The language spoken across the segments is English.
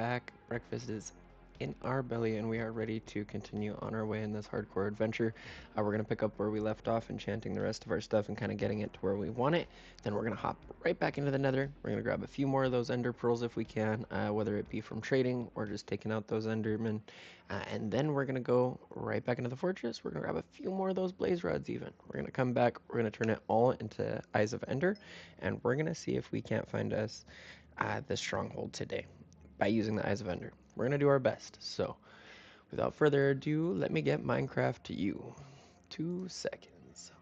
back. Breakfast is in our belly, and we are ready to continue on our way in this hardcore adventure. We're going to pick up where we left off, enchanting the rest of our stuff and kind of getting it to where we want it. Then we're going to hop right back into the nether. We're going to grab a few more of those ender pearls if we can, whether it be from trading or just taking out those endermen. And then we're going to go right back into the fortress. We're going to grab a few more of those blaze rods even. We're going to come back. We're going to turn it all into eyes of ender, and we're going to see if we can't find us the stronghold today by using the eyes of ender. We're going to do our best. So without further ado, let me get Minecraft to you. 2 seconds.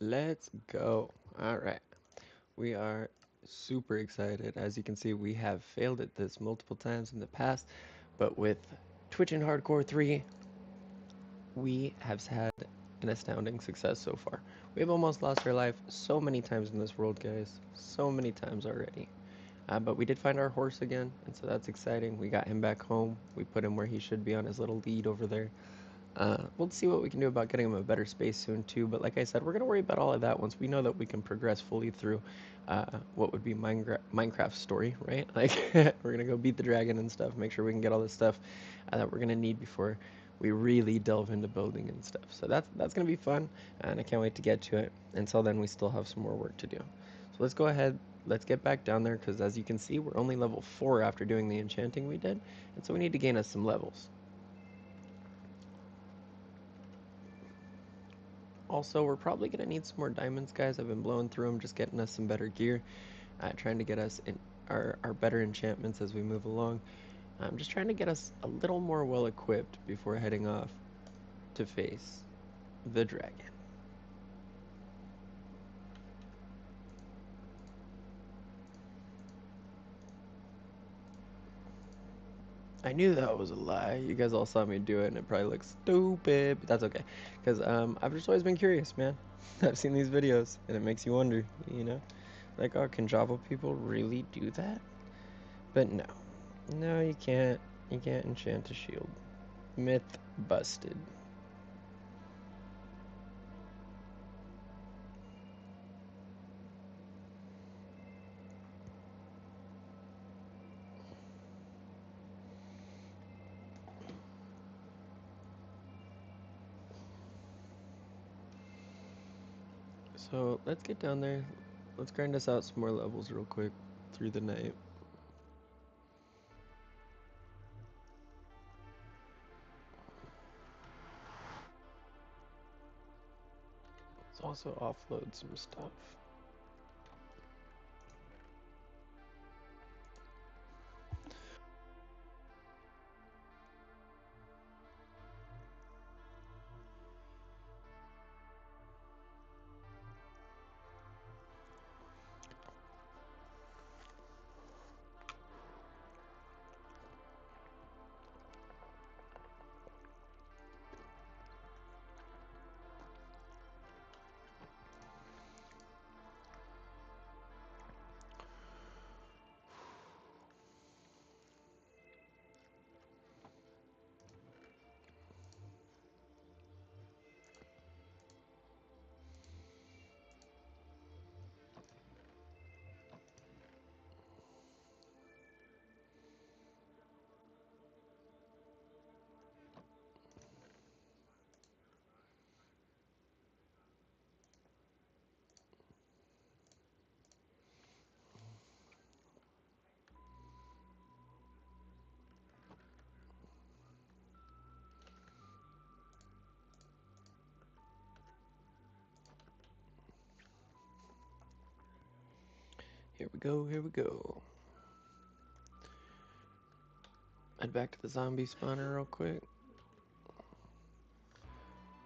Let's go. All right. We are super excited. As you can see, we have failed at this multiple times in the past, but with Twitch and Hardcore 3, we have had an astounding success so far. We have almost lost our life so many times in this world, guys. So many times already. But we did find our horse again, and so that's exciting. We got him back home. We put him where he should be on his little lead over there. We'll see what we can do about getting him a better space soon too, but like I said, we're going to worry about all of that once we know that we can progress fully through what would be Minecraft's story, right? Like, we're going to go beat the dragon and stuff, make sure we can get all this stuff that we're going to need before we really delve into building and stuff. So that's going to be fun, and I can't wait to get to it. Until then, we still have some more work to do. So let's go ahead, let's get back down there, because as you can see, we're only level 4 after doing the enchanting we did, and so we need to gain us some levels. Also, we're probably going to need some more diamonds, guys. I've been blowing through them, just getting us some better gear, trying to get us in our better enchantments as we move along. I'm just trying to get us a little more well equipped before heading off to face the dragon. I knew that was a lie. You guys all saw me do it, and it probably looks stupid, but that's okay. Because I've just always been curious, man. I've seen these videos, and it makes you wonder, you know? Like, oh, can Java people really do that? But no. No, you can't. You can't enchant a shield. Myth busted. So let's get down there. Let's grind us out some more levels real quick through the night. Let's also offload some stuff. Here we go, here we go. Head back to the zombie spawner real quick.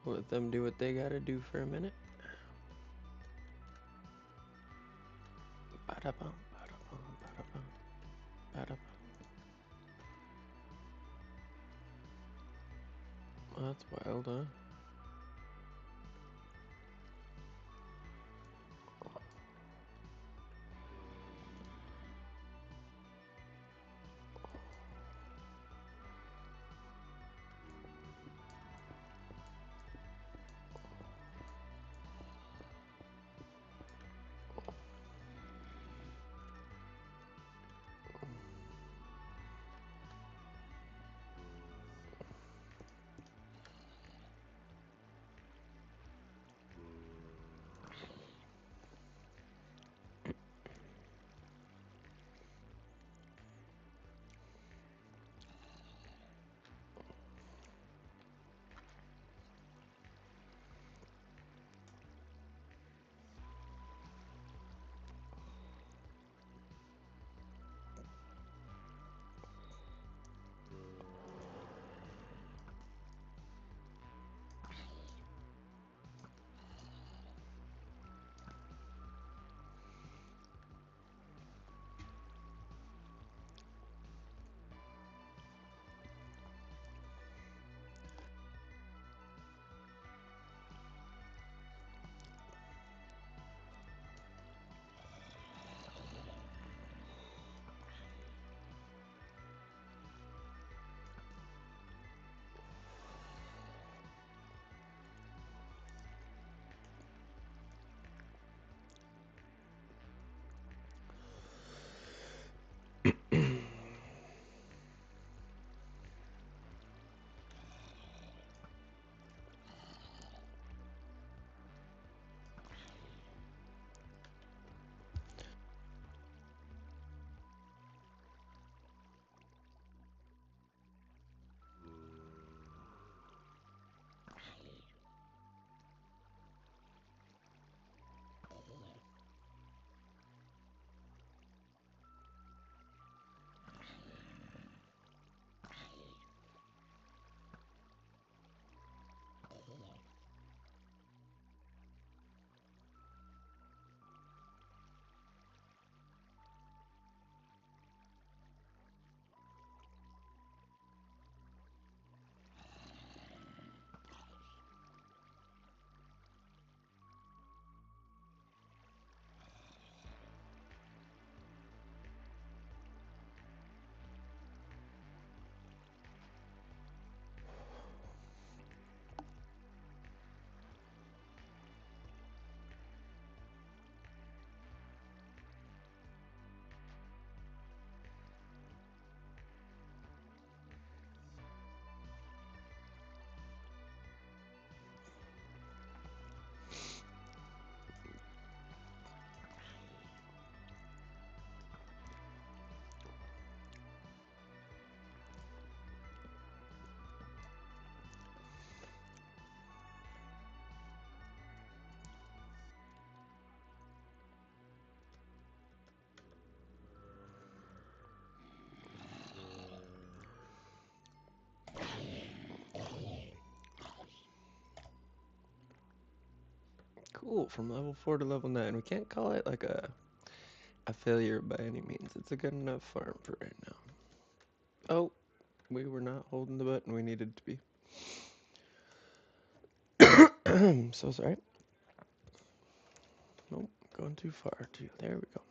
Let them do what they gotta do for a minute. Ba-da-bum, ba-da-bum, ba-da-bum, ba-da-bum. Oh, that's wild, huh? Cool, from level 4 to level 9. We can't call it like a failure by any means. It's a good enough farm for right now. Oh, we were not holding the button we needed to be. So sorry. Nope, going too far too. There we go.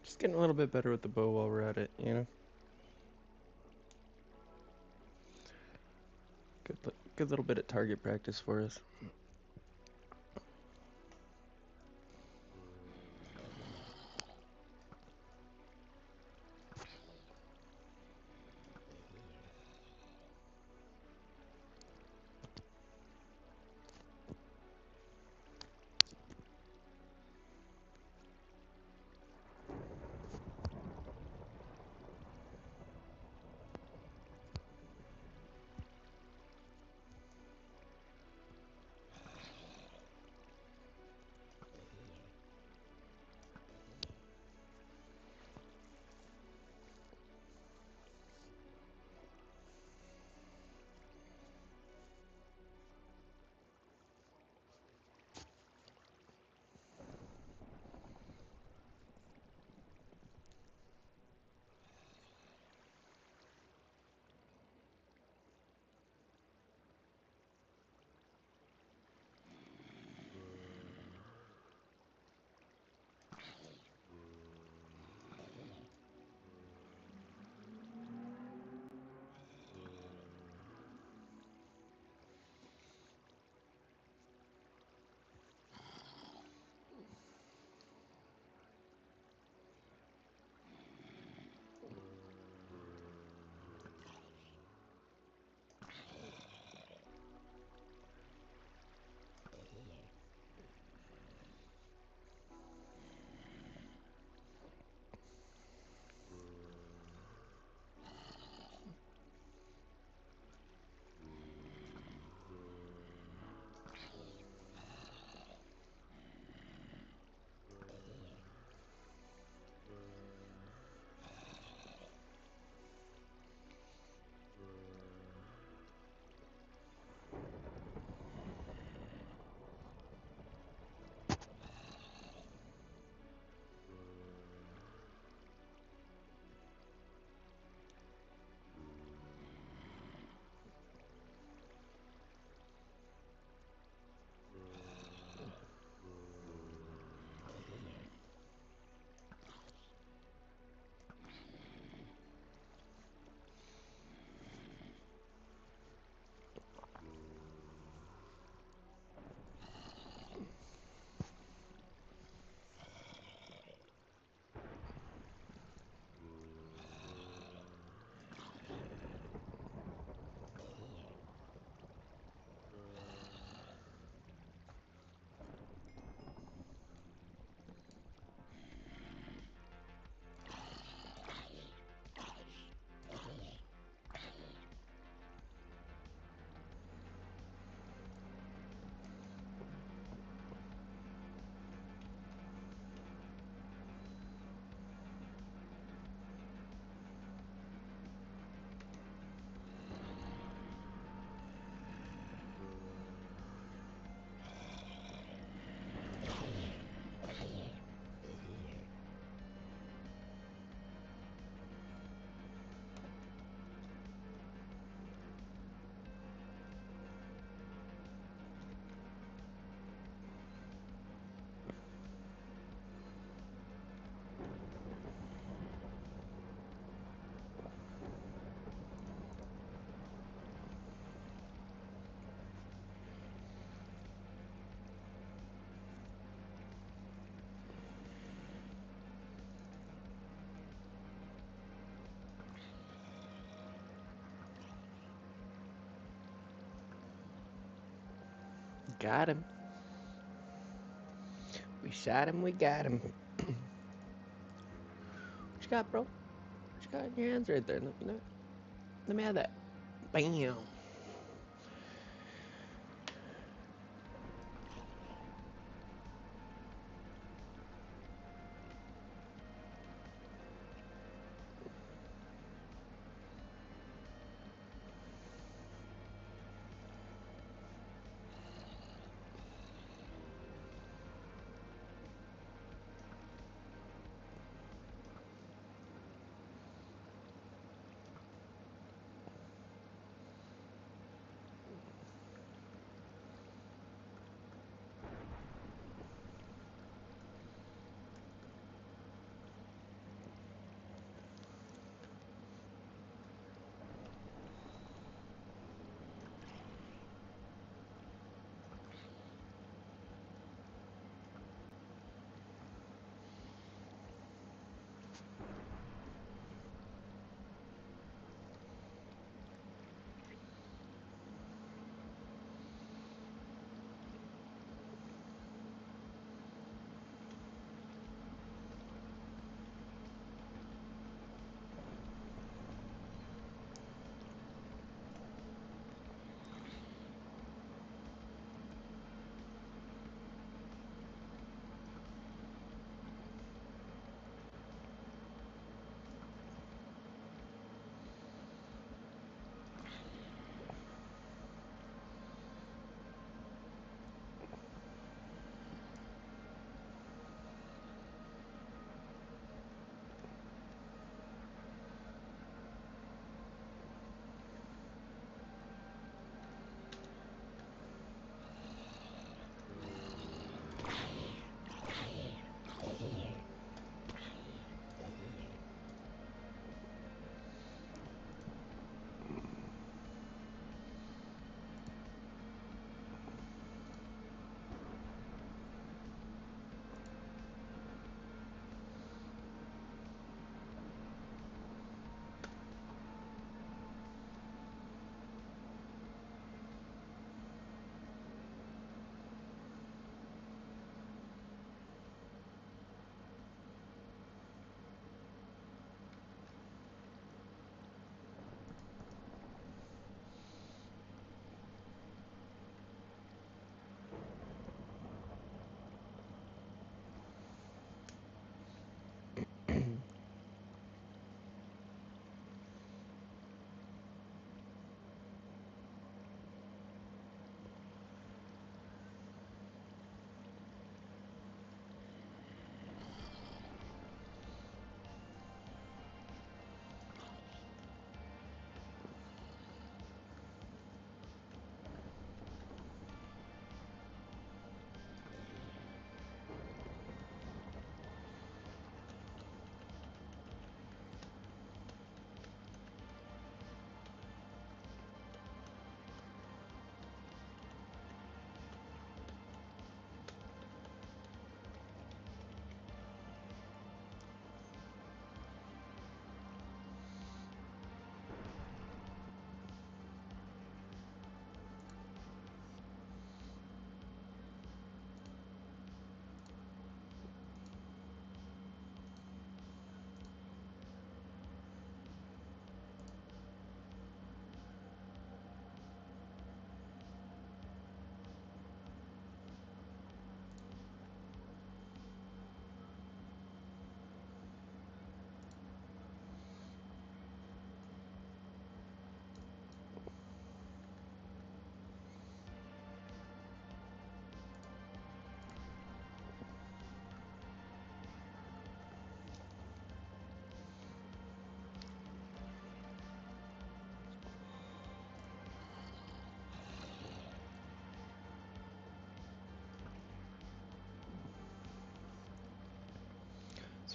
Just getting a little bit better with the bow while we're at it, you know? Good little bit of target practice for us. Got him. We shot him, we got him. What you got, bro? What you got in your hands right there? Let me have that. Bam.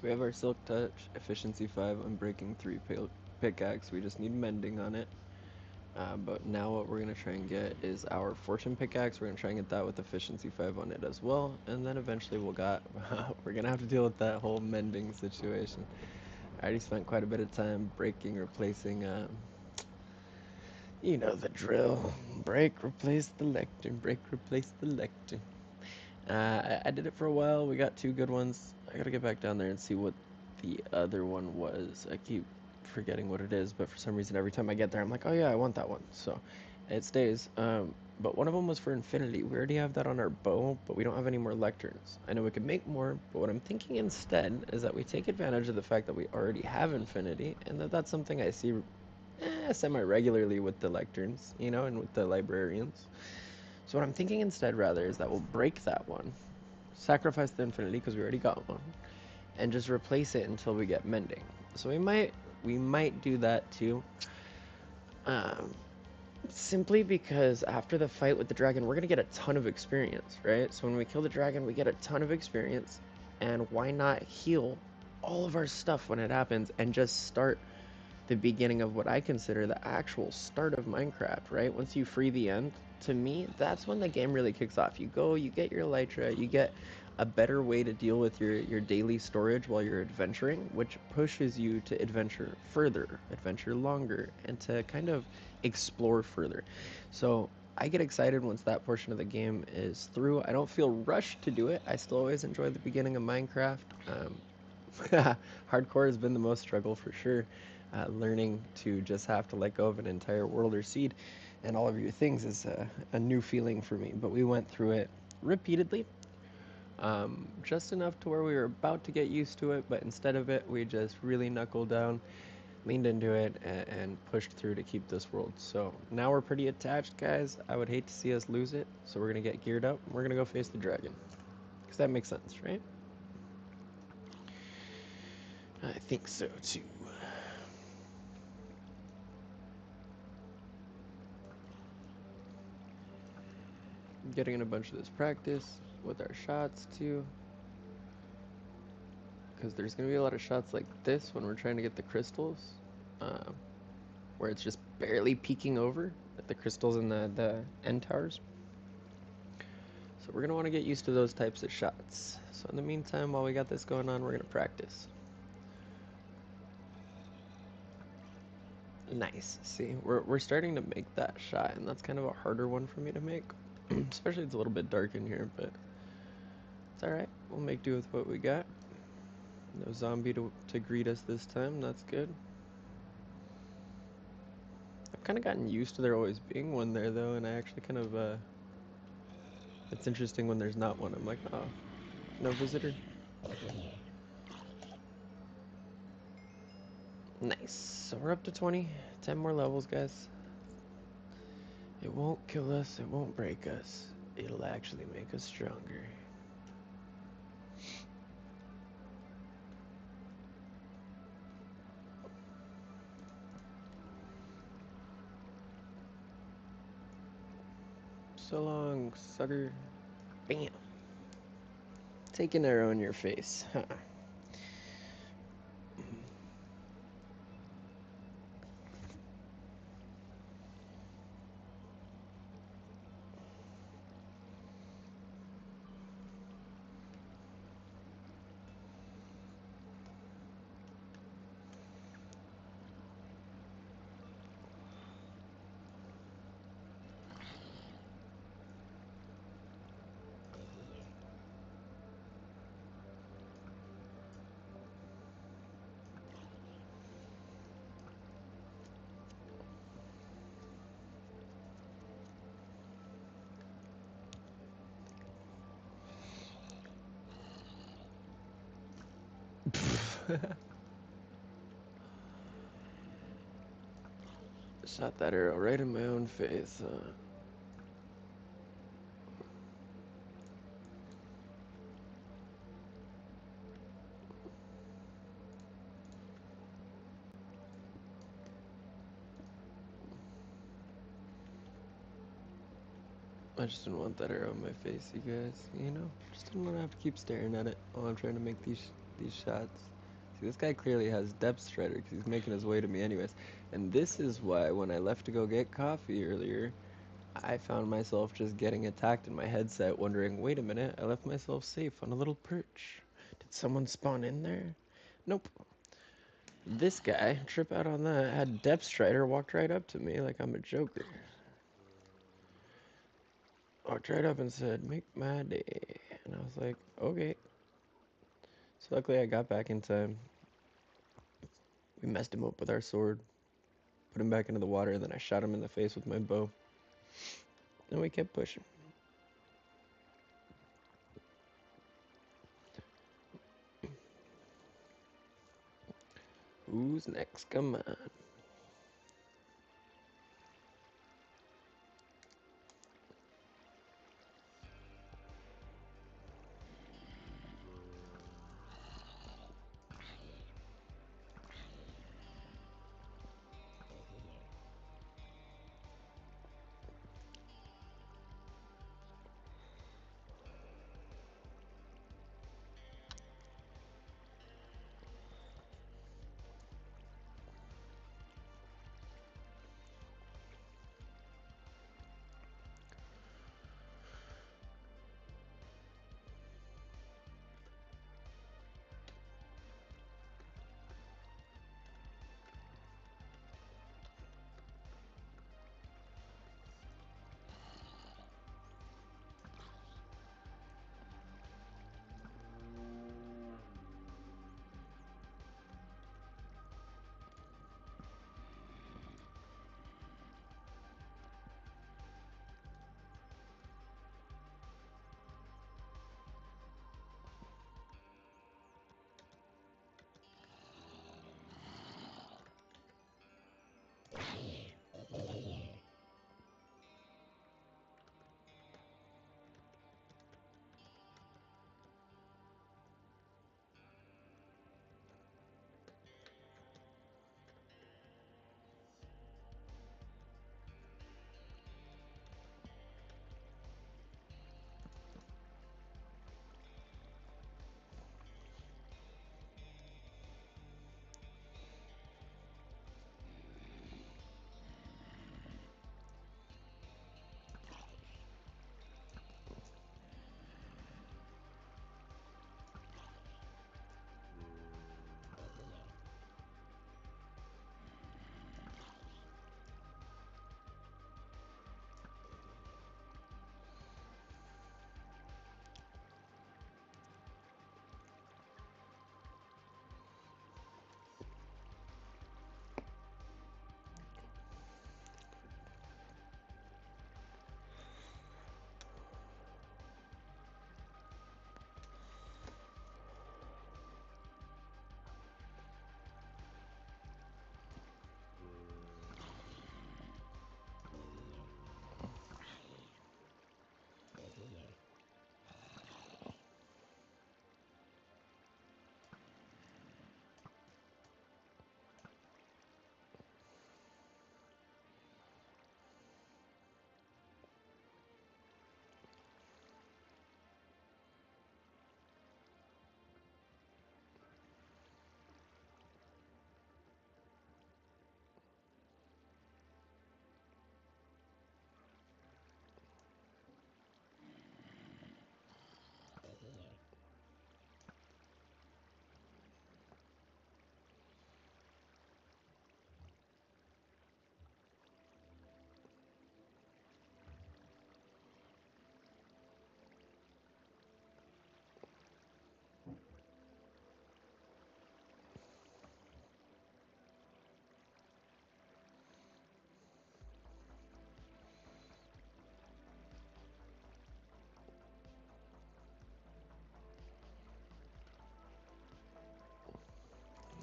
So we have our Silk Touch, Efficiency 5, Unbreaking 3 pickaxe. We just need mending on it. But now what we're going to try and get is our Fortune pickaxe. We're going to try and get that with Efficiency 5 on it as well. And then eventually we're going to have to deal with that whole mending situation. I already spent quite a bit of time breaking, replacing, you know the drill. Break, replace the lectern. Break, replace the lectern. I did it for a while. We got two good ones. I gotta get back down there and see what the other one was. I keep forgetting what it is, but for some reason, every time I get there, I'm like, oh yeah, I want that one. So it stays. But one of them was for infinity. We already have that on our bow, but we don't have any more lecterns. I know we could make more, but what I'm thinking instead is that we take advantage of the fact that we already have infinity, and that's something I see semi-regularly with the lecterns, you know, and with the librarians. So what I'm thinking instead, rather, is that we'll break that one, sacrifice the infinity because we already got one, and just replace it until we get mending. So we might do that too. Um, Simply because after the fight with the dragon, we're gonna get a ton of experience, right? So when we kill the dragon, we get a ton of experience, and why not heal all of our stuff when it happens and just start the beginning of what I consider the actual start of Minecraft, right? Once you free the end, to me, that's when the game really kicks off. You go, you get your elytra, you get a better way to deal with your daily storage while you're adventuring, which pushes you to adventure further, adventure longer, and to kind of explore further. So I get excited once that portion of the game is through. I don't feel rushed to do it. I still always enjoy the beginning of Minecraft. Hardcore has been the most struggle for sure. Learning to just have to let go of an entire world or seed and all of your things is a new feeling for me. But we went through it repeatedly, just enough to where we were about to get used to it, but instead of it, we just really knuckled down, leaned into it, and pushed through to keep this world. So now we're pretty attached, guys. I would hate to see us lose it, so we're going to get geared up. We're going to go face the dragon. Because that makes sense, right? I think so, too. Getting in a bunch of this practice with our shots, too. Because there's going to be a lot of shots like this when we're trying to get the crystals, uh, where it's just barely peeking over at the crystals in the end towers. So we're going to want to get used to those types of shots. So in the meantime, while we got this going on, we're going to practice. Nice. See, we're starting to make that shot, and that's kind of a harder one for me to make. Especially it's a little bit dark in here, but it's alright. We'll make do with what we got. No zombie to greet us this time, that's good. I've kind of gotten used to there always being one there, though, and I actually kind of, it's interesting when there's not one. I'm like, oh, no visitor. Nice. So we're up to 20. 10 more levels, guys. It won't kill us, it won't break us. It'll actually make us stronger. So long, sucker. Bam. Take an arrow in your face. Huh. Shot that arrow right in my own face. I just didn't want that arrow in my face, you guys. You know, just didn't want to have to keep staring at it while I'm trying to make these shots. See, this guy clearly has depth strider because he's making his way to me anyways. And this is why when I left to go get coffee earlier, I found myself just getting attacked in my headset, wondering, wait a minute, I left myself safe on a little perch. Did someone spawn in there? Nope. This guy, trip out on that, had depth strider, walked right up to me like I'm a joker. Walked right up and said, make my day. And I was like, okay. So luckily I got back in time. We messed him up with our sword, put him back into the water, and then I shot him in the face with my bow. And we kept pushing. Who's next? Come on.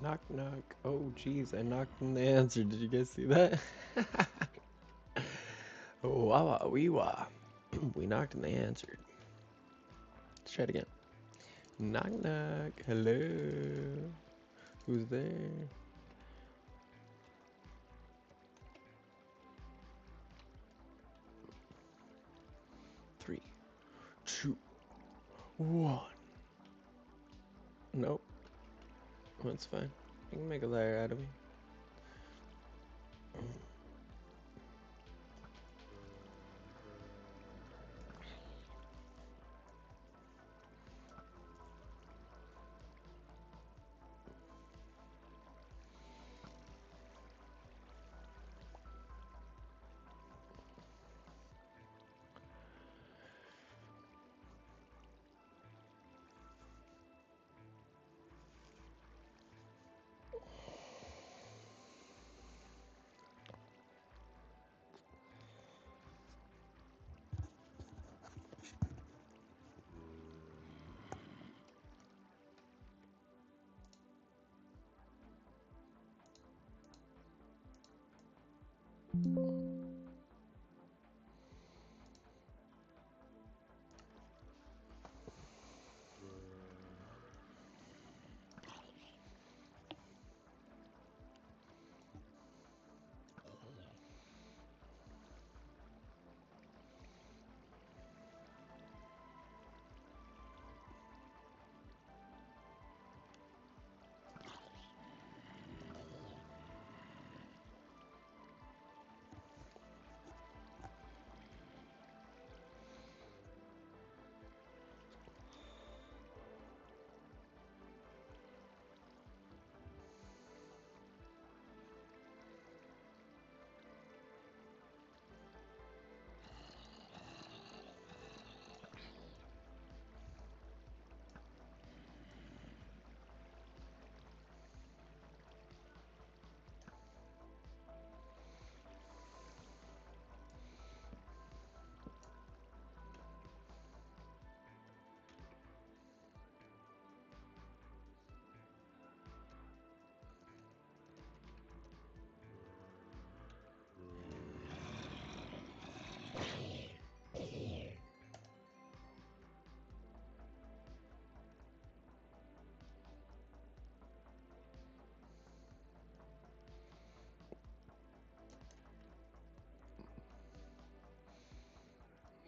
Knock, knock. Oh, jeez, I knocked on the answer. Did you guys see that? Oh, wah, wah, wee, wah. We knocked and they answered. Let's try it again. Knock, knock. Hello. Who's there? 3, 2, 1. Nope. That's fine. You can make a liar out of me.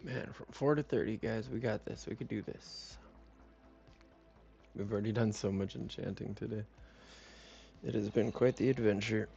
Man, from 4 to 30, guys, we got this. We could do this. We've already done so much enchanting today. It has been quite the adventure.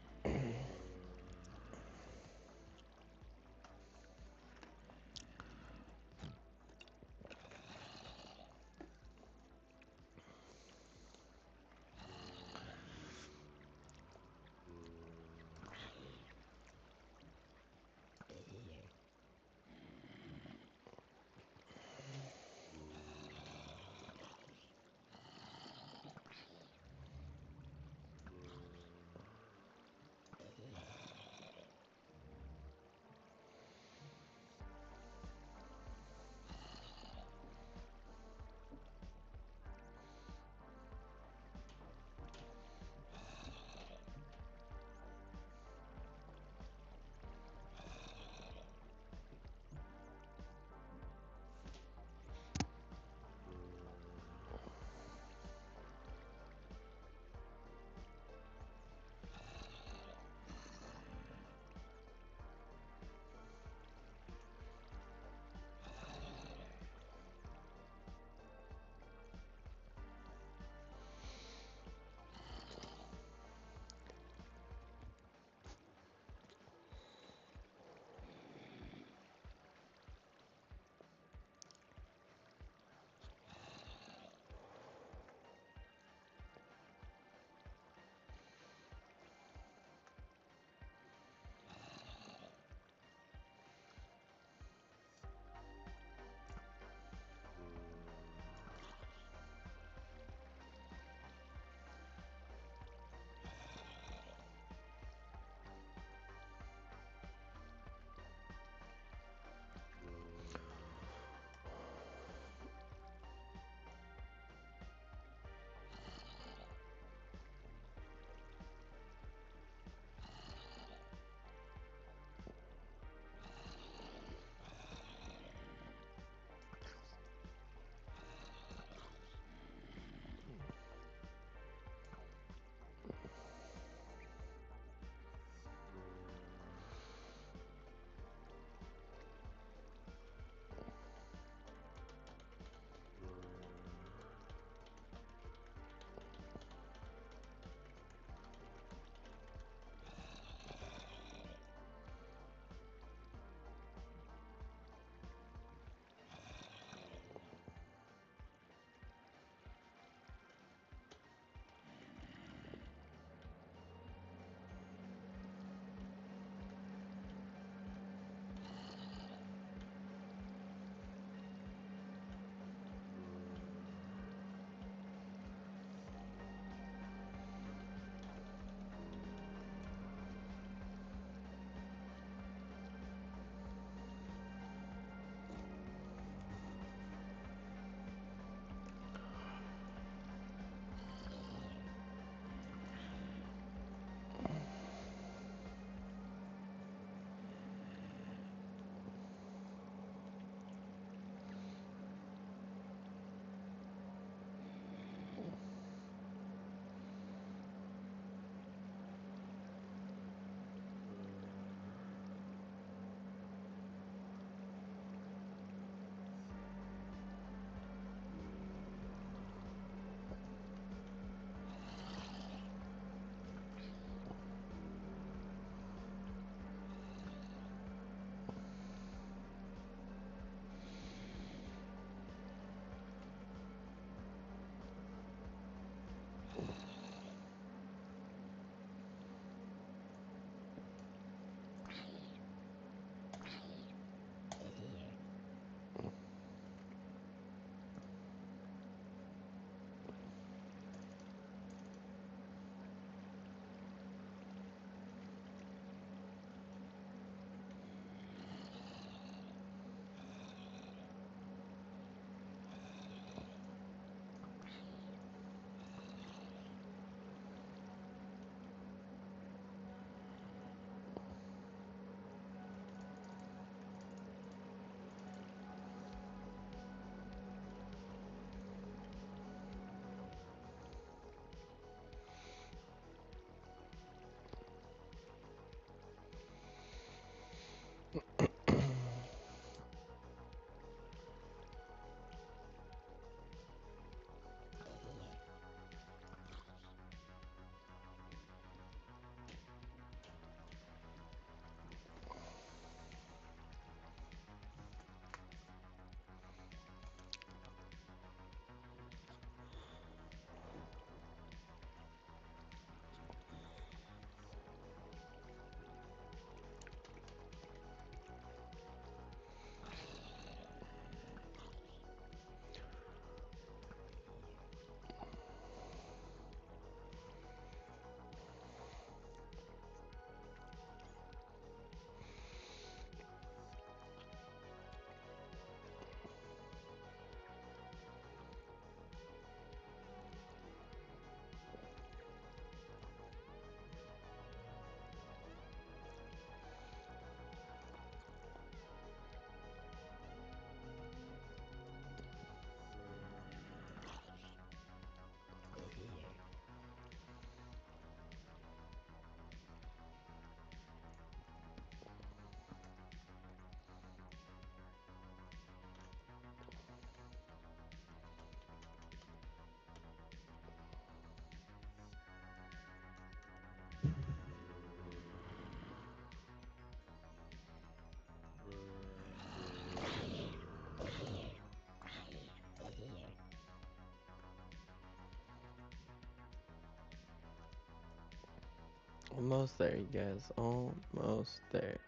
Almost there, you guys. Almost there.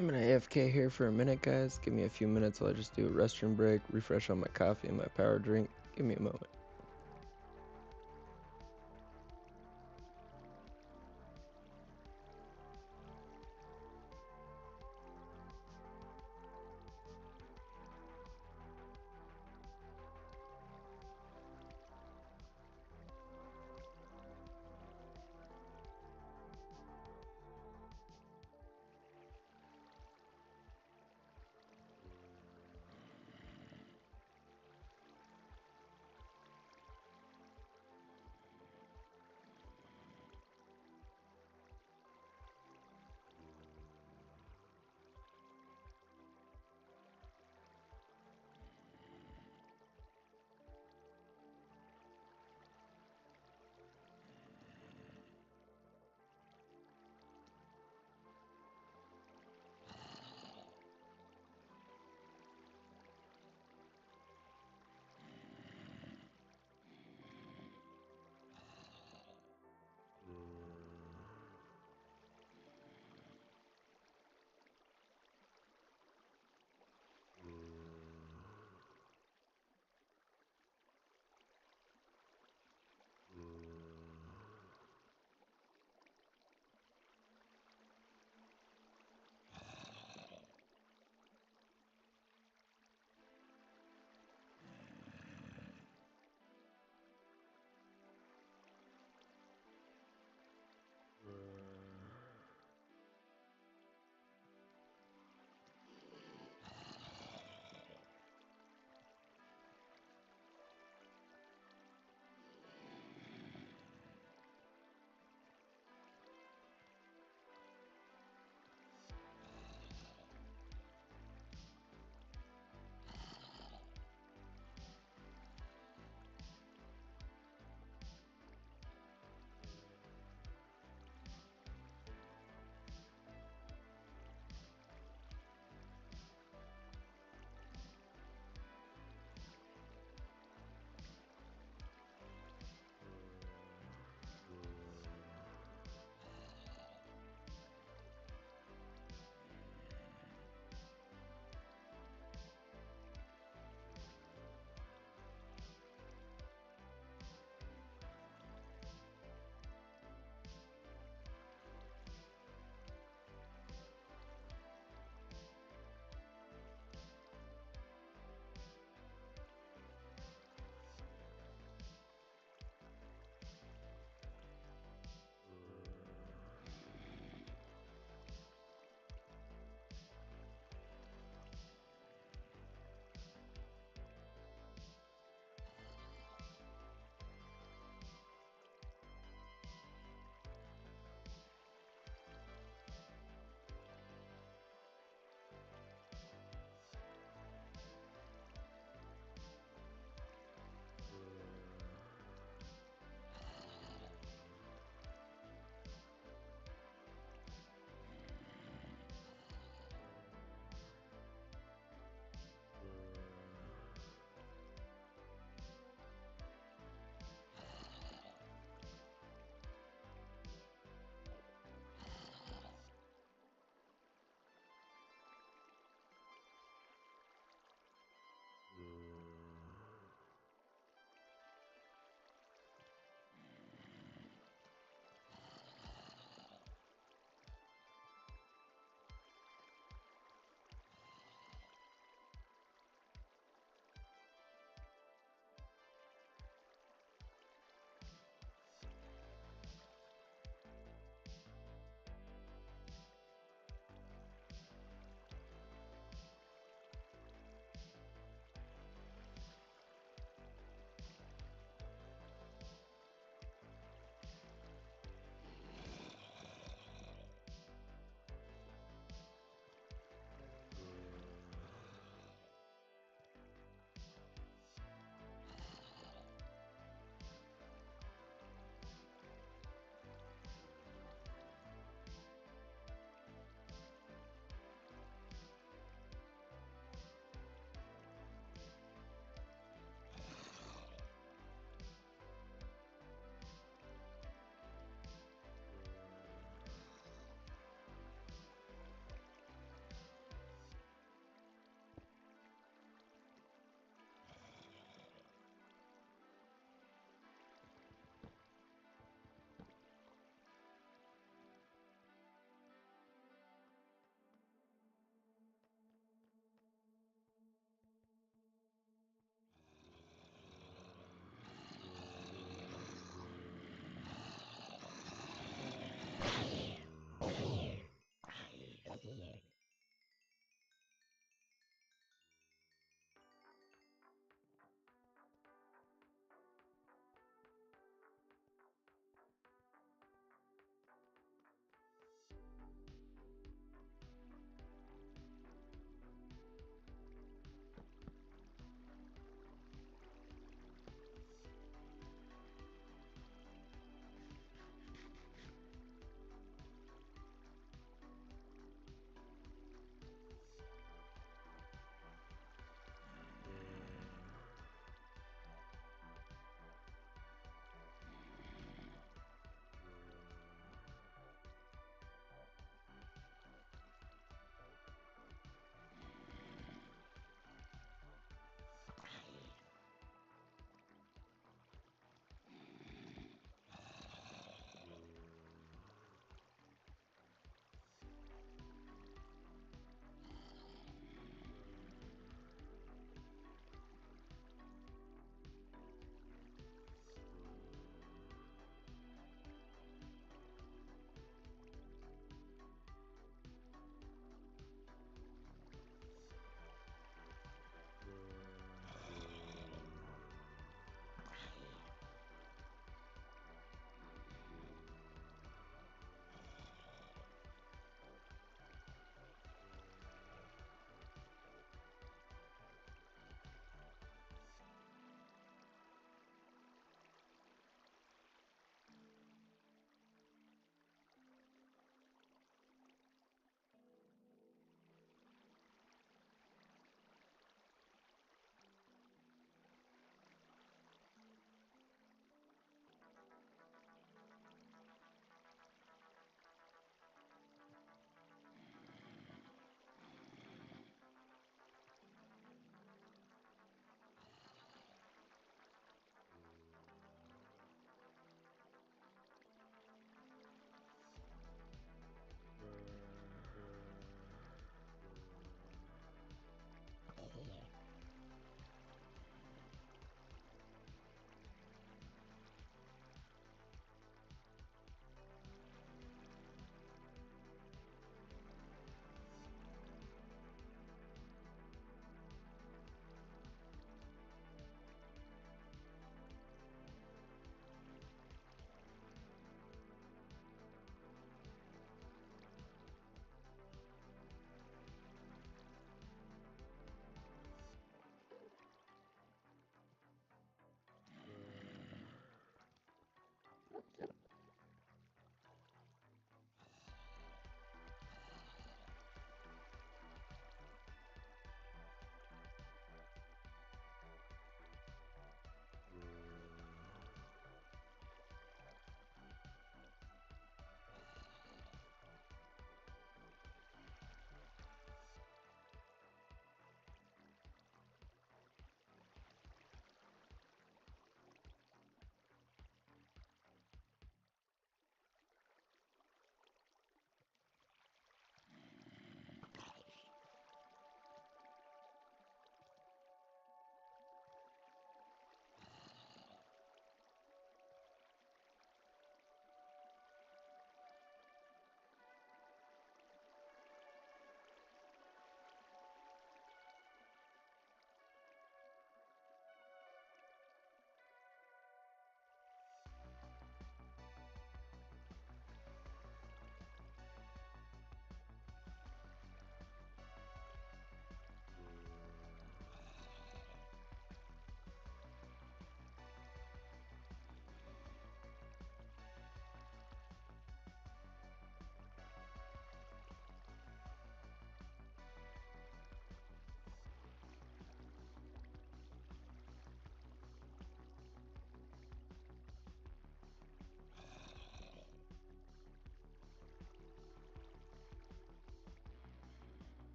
I'm gonna AFK here for a minute, guys. Give me a few minutes. I'll just do a restroom break, refresh on my coffee and my power drink. Give me a moment.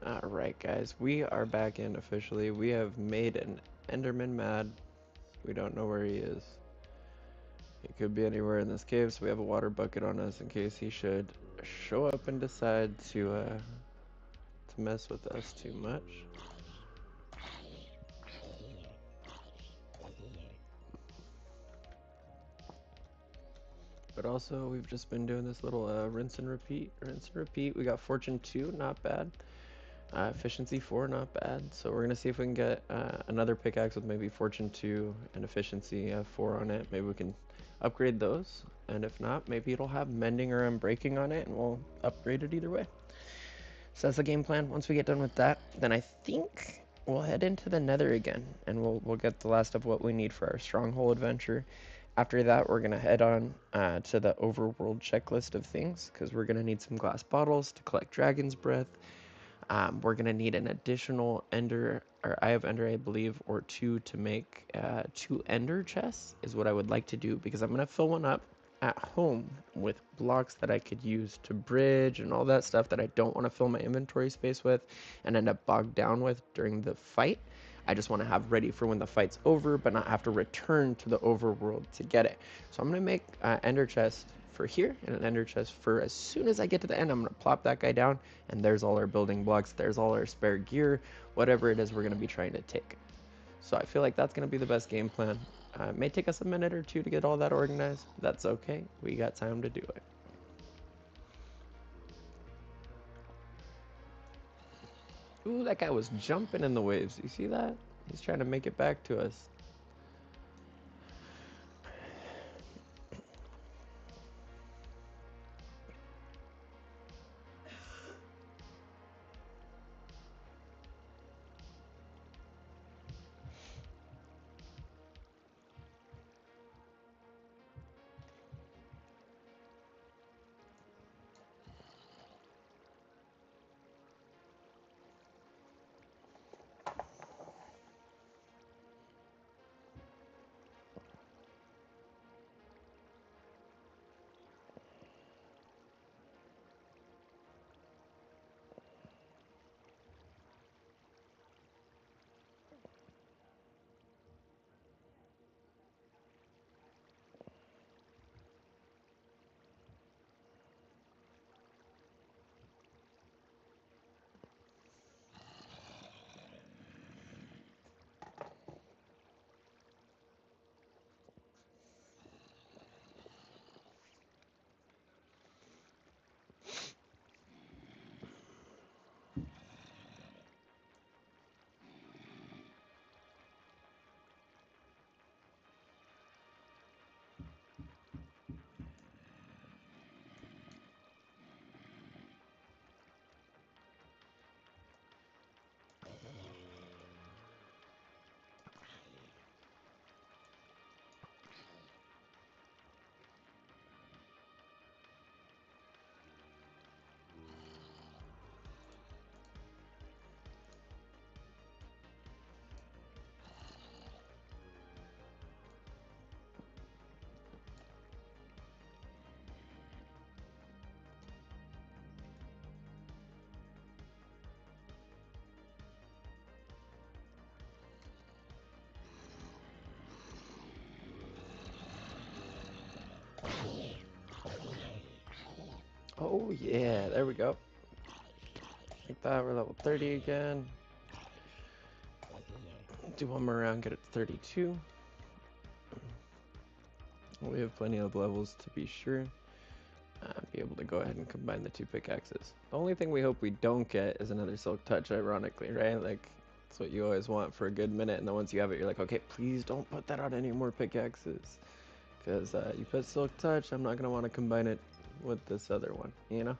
Alright, guys, we are back in officially. We have made an Enderman mad. We don't know where he is. He could be anywhere in this cave, so we have a water bucket on us in case he should show up and decide to mess with us too much. But also, we've just been doing this little rinse and repeat, rinse and repeat. We got Fortune 2, not bad. Efficiency 4, not bad. So we're going to see if we can get another pickaxe with maybe Fortune 2 and Efficiency 4 on it. Maybe we can upgrade those. And if not, maybe it'll have Mending or Unbreaking on it, and we'll upgrade it either way. So that's the game plan. Once we get done with that, then I think we'll head into the Nether again, and we'll get the last of what we need for our Stronghold adventure. After that, we're gonna head on to the overworld checklist of things, because we're gonna need some glass bottles to collect Dragon's Breath. We're gonna need an additional ender, or I have ender, I believe, or two to make 2 ender chests is what I would like to do, because I'm gonna fill one up at home with blocks that I could use to bridge and all that stuff that I don't want to fill my inventory space with and end up bogged down with during the fight. I just want to have ready for when the fight's over, but not have to return to the overworld to get it. So I'm gonna make ender chest for here and an ender chest for as soon as I get to the end. I'm gonna plop that guy down, and there's all our building blocks, there's all our spare gear, whatever it is we're gonna be trying to take. So I feel like that's gonna be the best game plan. It may take us a minute or two to get all that organized. That's okay. We got time to do it. Ooh, that guy was jumping in the waves. You see that? He's trying to make it back to us. Oh yeah, there we go. Like that, we're level 30 again. Do one more round, get it to 32. We have plenty of levels to be sure. Be able to go ahead and combine the 2 pickaxes. The only thing we hope we don't get is another Silk Touch, ironically, right? Like, that's what you always want for a good minute, and then once you have it, you're like, okay, please don't put that on any more pickaxes. Because you put Silk Touch, I'm not going to want to combine it with this other one, you know?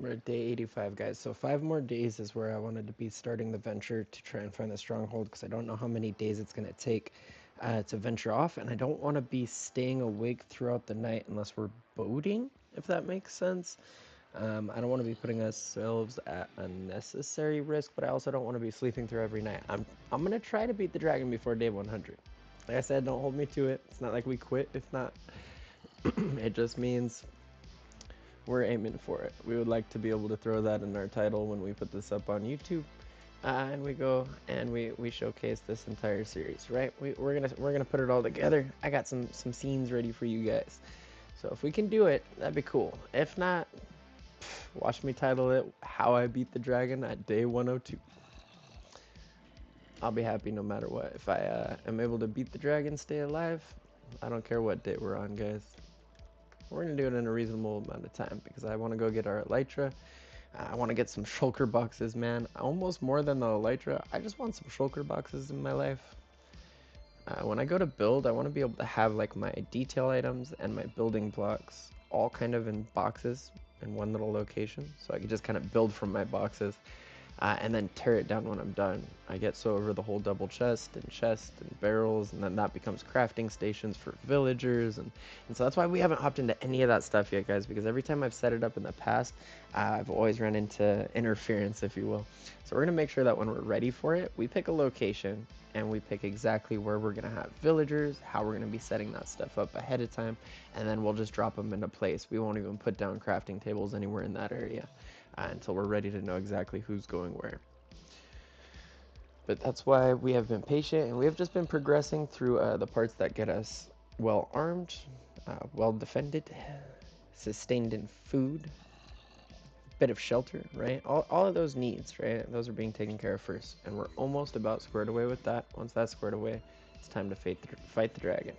We're at day 85, guys. So 5 more days is where I wanted to be starting the venture to try and find the stronghold because I don't know how many days it's going to take to venture off, and I don't want to be staying awake throughout the night unless we're boating, if that makes sense. I don't want to be putting ourselves at unnecessary risk, but I also don't want to be sleeping through every night. I'm gonna try to beat the dragon before day 100. Like I said, don't hold me to it. It's not like we quit. If not, it just means we're aiming for it. We would like to be able to throw that in our title when we put this up on YouTube, and we go and we showcase this entire series, right? We're gonna put it all together. I got some scenes ready for you guys. So if we can do it, that'd be cool. If not, watch me title it "How I Beat the Dragon at Day 102." I'll be happy no matter what. If I am able to beat the dragon, stay alive, I don't care what day we're on, guys. We're gonna do it in a reasonable amount of time because I want to go get our elytra. I want to get some shulker boxes, man. Almost more than the elytra. I just want some shulker boxes in my life. When I go to build, I want to be able to have like my detail items and my building blocks all kind of in boxes in one little location, so I can just kind of build from my boxes and then tear it down when I'm done. I get so over the whole double chest and barrels, and then that becomes crafting stations for villagers, and so that's why we haven't hopped into any of that stuff yet, guys, because every time I've set it up in the past, I've always run into interference, if you will. So we're going to make sure that when we're ready for it, we pick a location, and we pick exactly where we're going to have villagers, how we're going to be setting that stuff up ahead of time, and then we'll just drop them into place. We won't even put down crafting tables anywhere in that area until we're ready to know exactly who's going where. But that's why we have been patient, and we have just been progressing through the parts that get us well armed, well defended, sustained in food, bit of shelter, right? All of those needs, right? Those are being taken care of first, and we're almost about squared away with that. Once that's squared away, it's time to fight the dragon.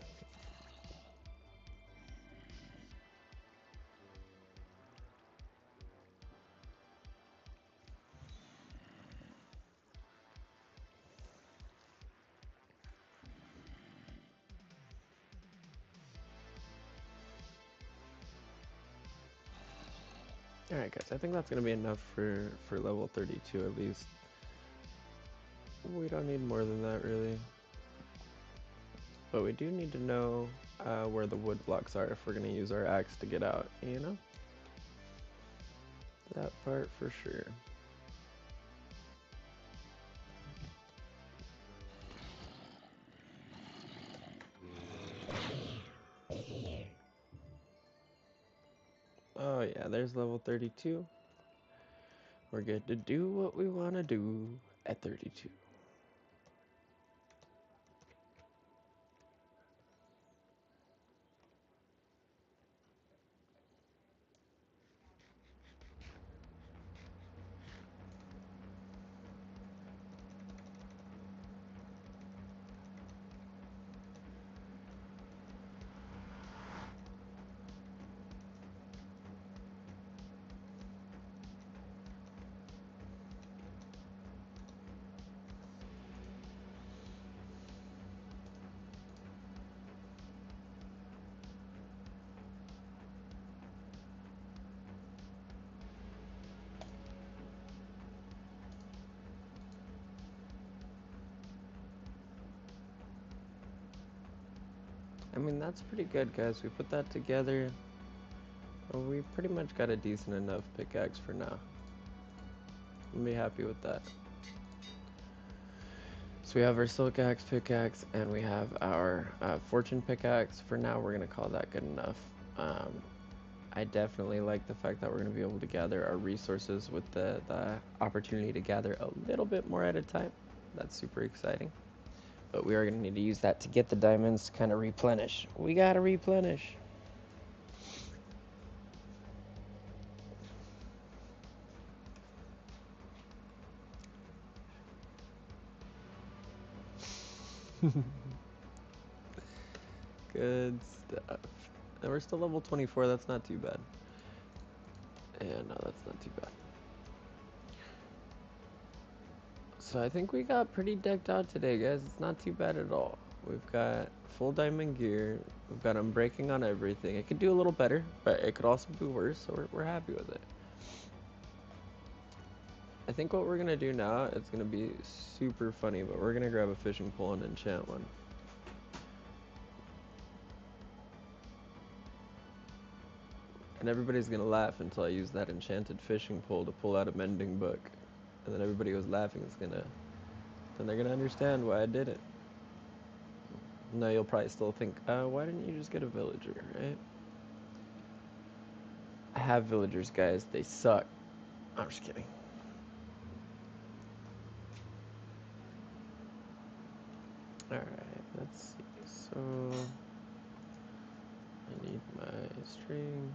All right, guys. I think that's gonna be enough for level 32 at least. We don't need more than that, really. But we do need to know where the wood blocks are if we're going to use our axe to get out, you know? That part for sure. Oh yeah, there's level 32. We're good to do what we want to do at 32. I mean, that's pretty good, guys. We put that together. Well, we pretty much got a decent enough pickaxe for now. I'm be happy with that. So we have our silk axe pickaxe, and we have our fortune pickaxe. For now, we're going to call that good enough. I definitely like the fact that we're going to be able to gather our resources with the opportunity to gather a little bit more at a time. That's super exciting. But we are going to need to use that to get the diamonds to kind of replenish. We got to replenish. Good stuff. And we're still level 24. That's not too bad. Yeah, no, that's not too bad. So I think we got pretty decked out today, guys. It's not too bad at all. We've got full diamond gear. We've got unbreaking on everything. It could do a little better, but it could also be worse, so we're happy with it. I think what we're gonna do now, it's gonna be super funny, but we're gonna grab a fishing pole and enchant one. And everybody's gonna laugh until I use that enchanted fishing pole to pull out a mending book. And then everybody was laughing, then they're gonna understand why I did it. No, you'll probably still think, why didn't you just get a villager, right? I have villagers, guys, they suck. I'm just kidding. Alright, let's see. So, I need my string.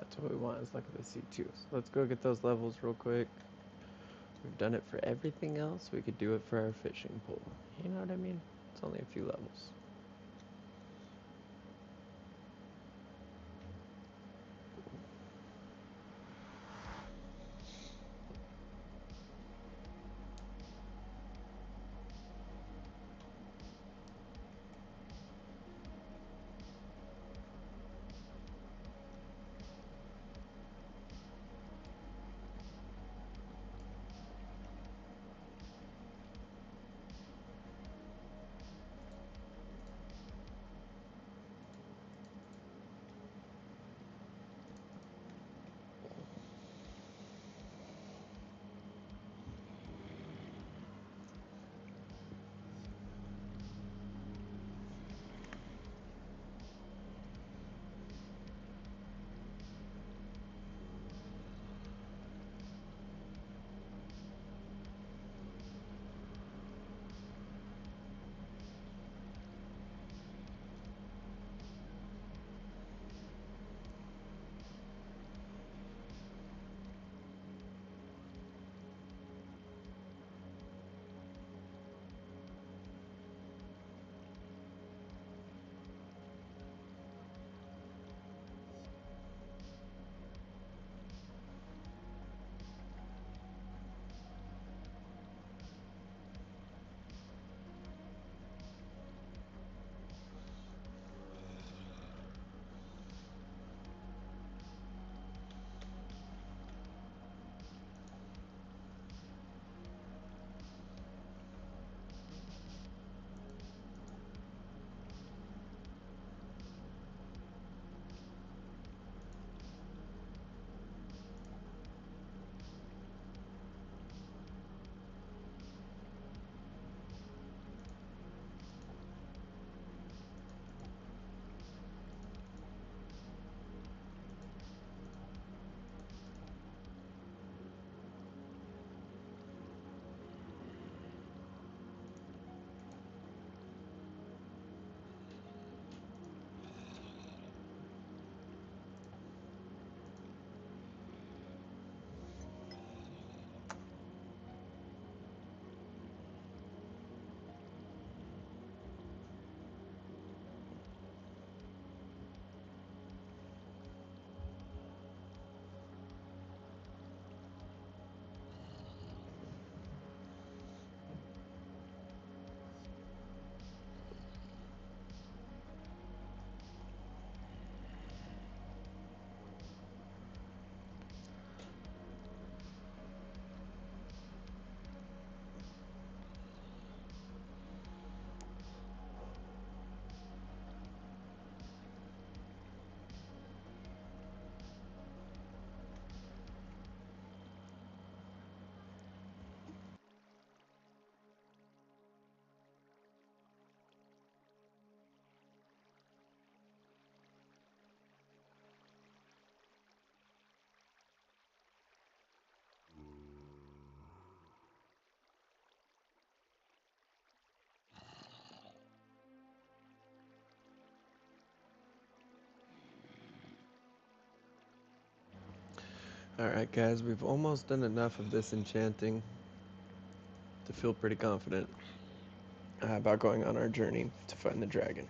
That's what we want, is look at the C2. So let's go get those levels real quick. We've done it for everything else, we could do it for our fishing pole. You know what I mean? It's only a few levels. Alright guys, we've almost done enough of this enchanting to feel pretty confident about going on our journey to find the dragon.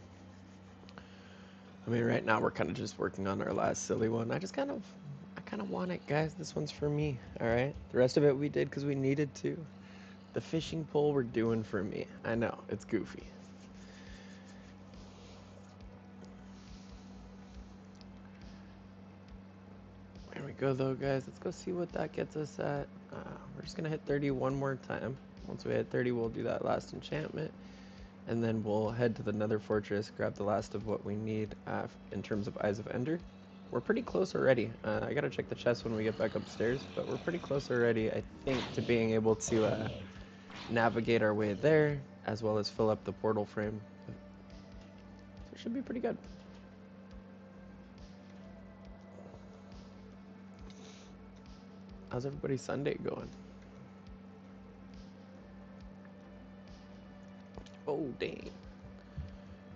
I mean, right now we're kind of just working on our last silly one. I kind of want it, guys. This one's for me, alright? The rest of it we did because we needed to. The fishing pole we're doing for me. I know, it's goofy. There we go, though, guys. Let's go see what that gets us at. We're just going to hit 30 one more time. Once we hit 30, we'll do that last enchantment. And then we'll head to the Nether Fortress, grab the last of what we need in terms of Eyes of Ender. We're pretty close already. I gotta check the chest when we get back upstairs, but we're pretty close already, I think, to being able to navigate our way there, as well as fill up the portal frame. So it should be pretty good. How's everybody's Sunday going? Oh, dang.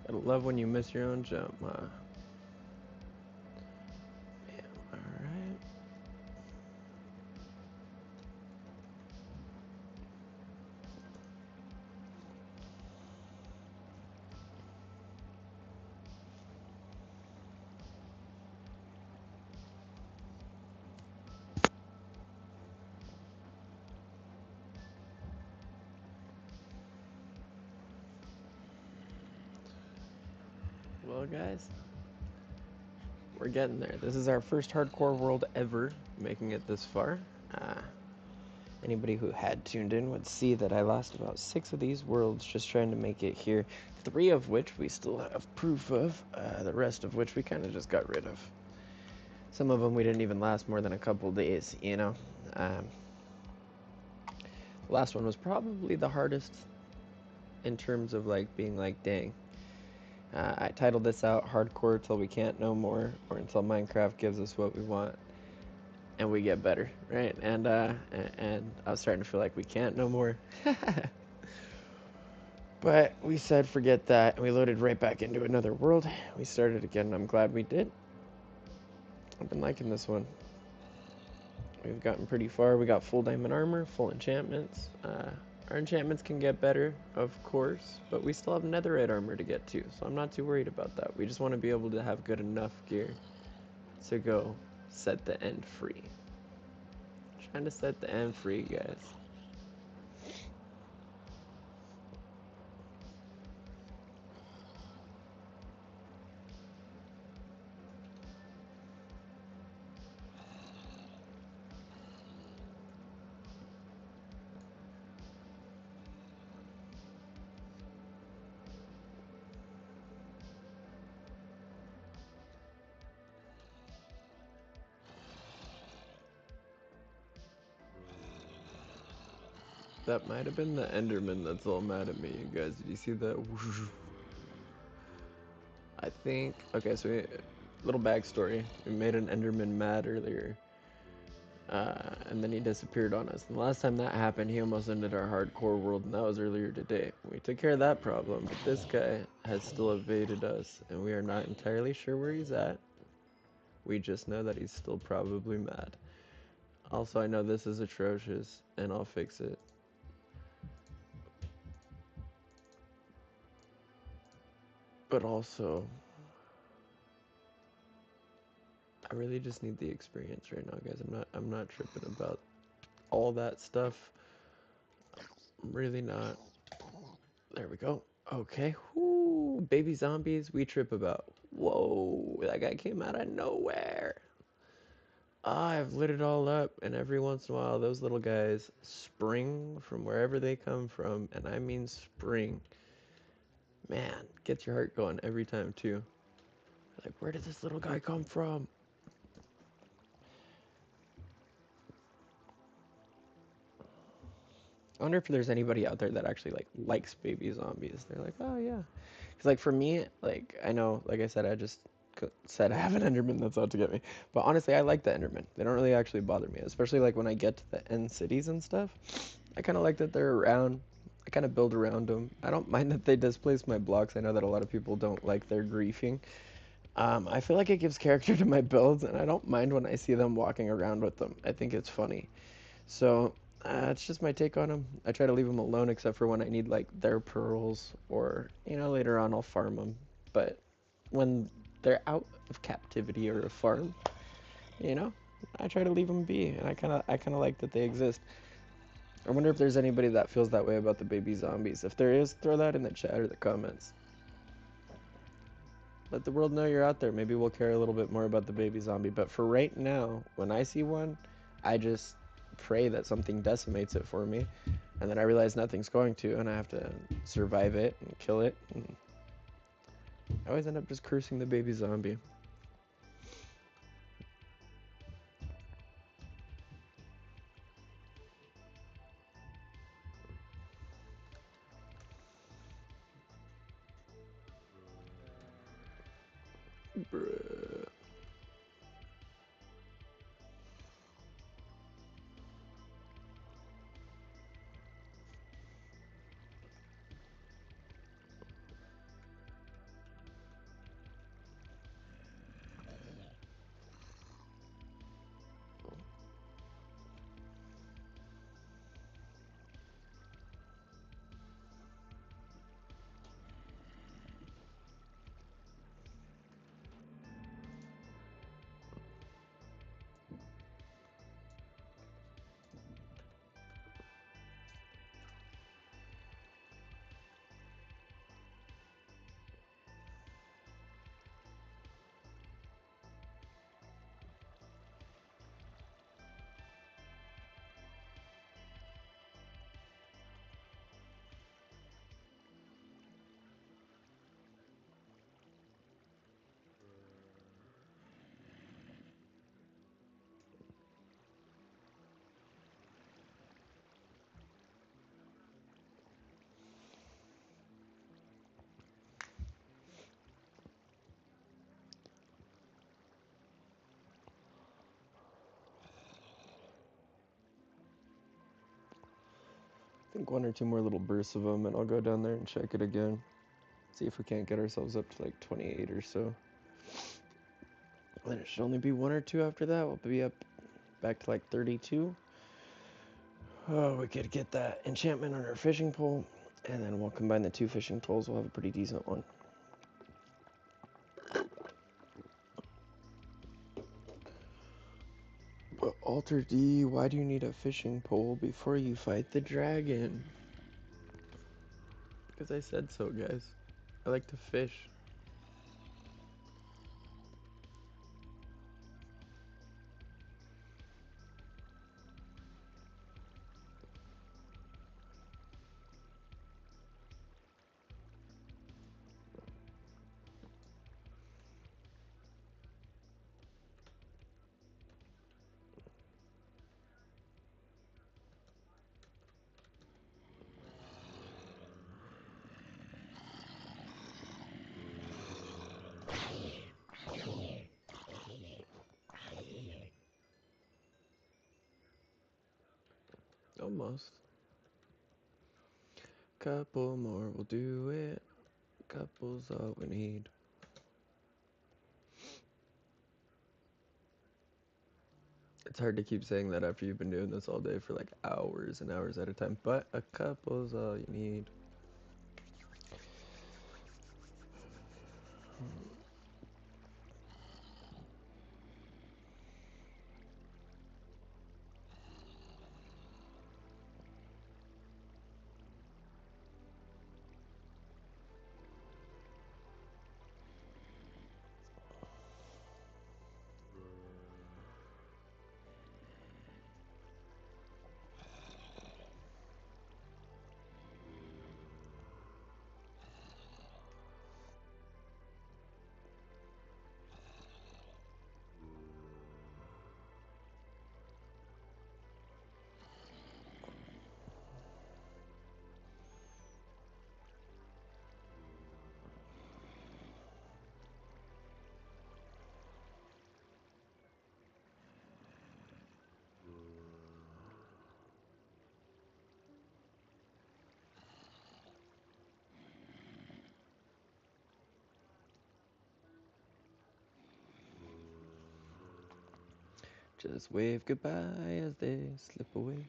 Gotta love when you miss your own jump, huh? Man, alright. Well, guys, we're getting there. This is our first hardcore world ever, making it this far. Anybody who had tuned in would see that I lost about 6 of these worlds just trying to make it here. 3 of which we still have proof of, the rest of which we kind of just got rid of. Some of them we didn't even last more than a couple days, you know? The last one was probably the hardest in terms of like being like, dang. I titled this out Hardcore Till We Can't No More, or Until Minecraft Gives Us What We Want and we get better, right? And I was starting to feel like we can't no more. But we said forget that, and we loaded right back into another world. We started again, and I'm glad we did. I've been liking this one. We've gotten pretty far. We got full diamond armor, full enchantments. Our enchantments can get better, of course, but we still have netherite armor to get to, so I'm not too worried about that. We just want to be able to have good enough gear to go set the end free. Trying to set the end free, guys. That might have been the Enderman that's all mad at me, you guys. Did you see that? I think. Okay, so little backstory. We made an Enderman mad earlier, and then he disappeared on us. And the last time that happened, he almost ended our hardcore world, and that was earlier today. We took care of that problem, but this guy has still evaded us, and we are not entirely sure where he's at. We just know that he's still probably mad. Also, I know this is atrocious, and I'll fix it. But also, I really just need the experience right now, guys. I'm not tripping about all that stuff. I'm really not. There we go. Okay. Whoo, baby zombies we trip about. Whoa, that guy came out of nowhere. I've lit it all up, and every once in a while those little guys spring from wherever they come from, and I mean spring. Man, gets your heart going every time too. Like, where did this little guy come from? I wonder if there's anybody out there that actually like likes baby zombies. They're like, oh yeah, because like for me, like I know, like I said, I just said I have an Enderman that's out to get me. But honestly, I like the Enderman. They don't really actually bother me, especially like when I get to the end cities and stuff. I kind of like that they're around. I kind of build around them. I don't mind that they displace my blocks. I know that a lot of people don't like their griefing. I feel like it gives character to my builds, and I don't mind when I see them walking around with them. I think it's funny. So it's just my take on them. I try to leave them alone except for when I need like their pearls or, later on I'll farm them. But when they're out of captivity or a farm, you know, I try to leave them be, and I kind of like that they exist. I wonder if there's anybody that feels that way about the baby zombies. If there is, throw that in the chat or the comments. Let the world know you're out there. Maybe we'll care a little bit more about the baby zombie. But for right now, when I see one, I just pray that something decimates it for me. And then I realize nothing's going to, and I have to survive it and kill it. And I always end up just cursing the baby zombie. Bruh. I think one or two more little bursts of them, and I'll go down there and check it again. See if we can't get ourselves up to like 28 or so. And it should only be one or two after that. We'll be up back to like 32. Oh, we could get that enchantment on our fishing pole, and then we'll combine the two fishing poles. We'll have a pretty decent one. But Alter D, why do you need a fishing pole before you fight the dragon? Because I said so, guys. I like to fish. Almost. Couple more will do it. Couple's all we need. It's hard to keep saying that after you've been doing this all day for like hours and hours at a time, but a couple's all you need. Just wave goodbye as they slip away.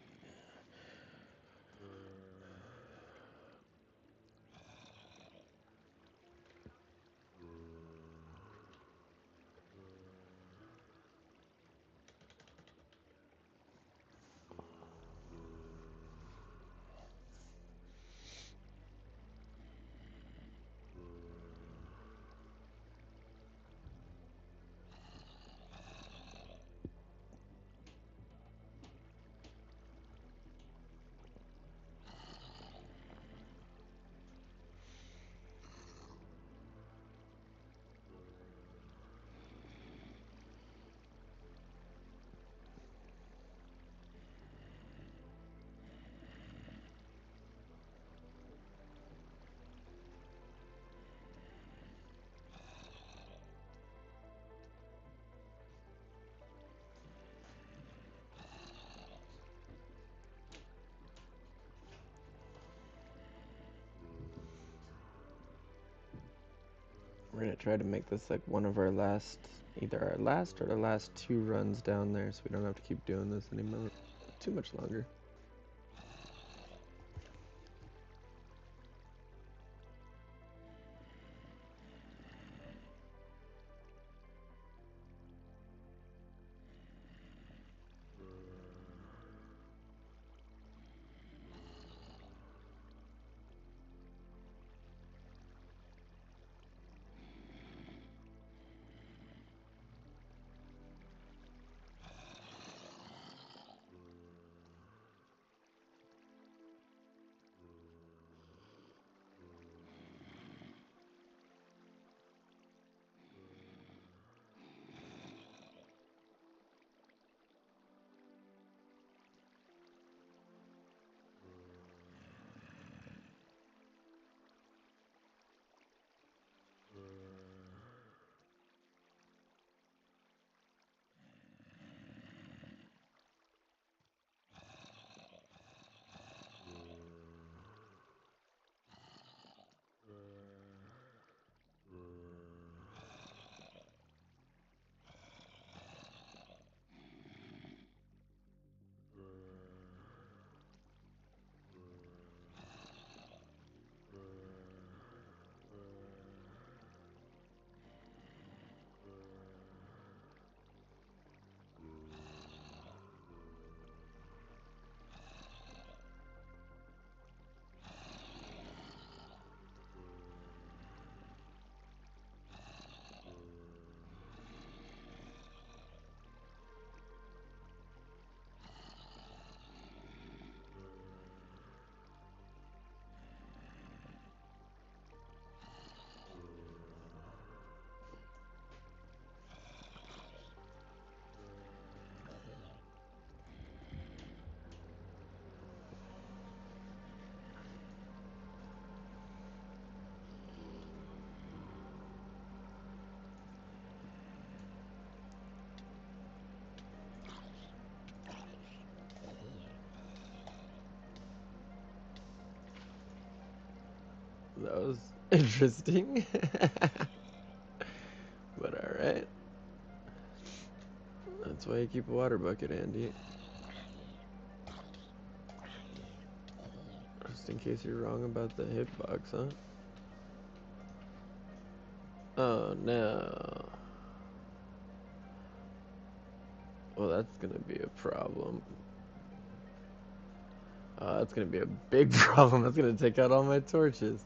We're gonna try to make this like one of our last, either our last or the last 2 runs down there, so we don't have to keep doing this anymore too much longer. That was interesting. But alright. That's why you keep a water bucket, Andy. Just in case you're wrong about the hitbox, huh? Oh no. Well, that's gonna be a problem. That's gonna be a big problem. That's gonna take out all my torches.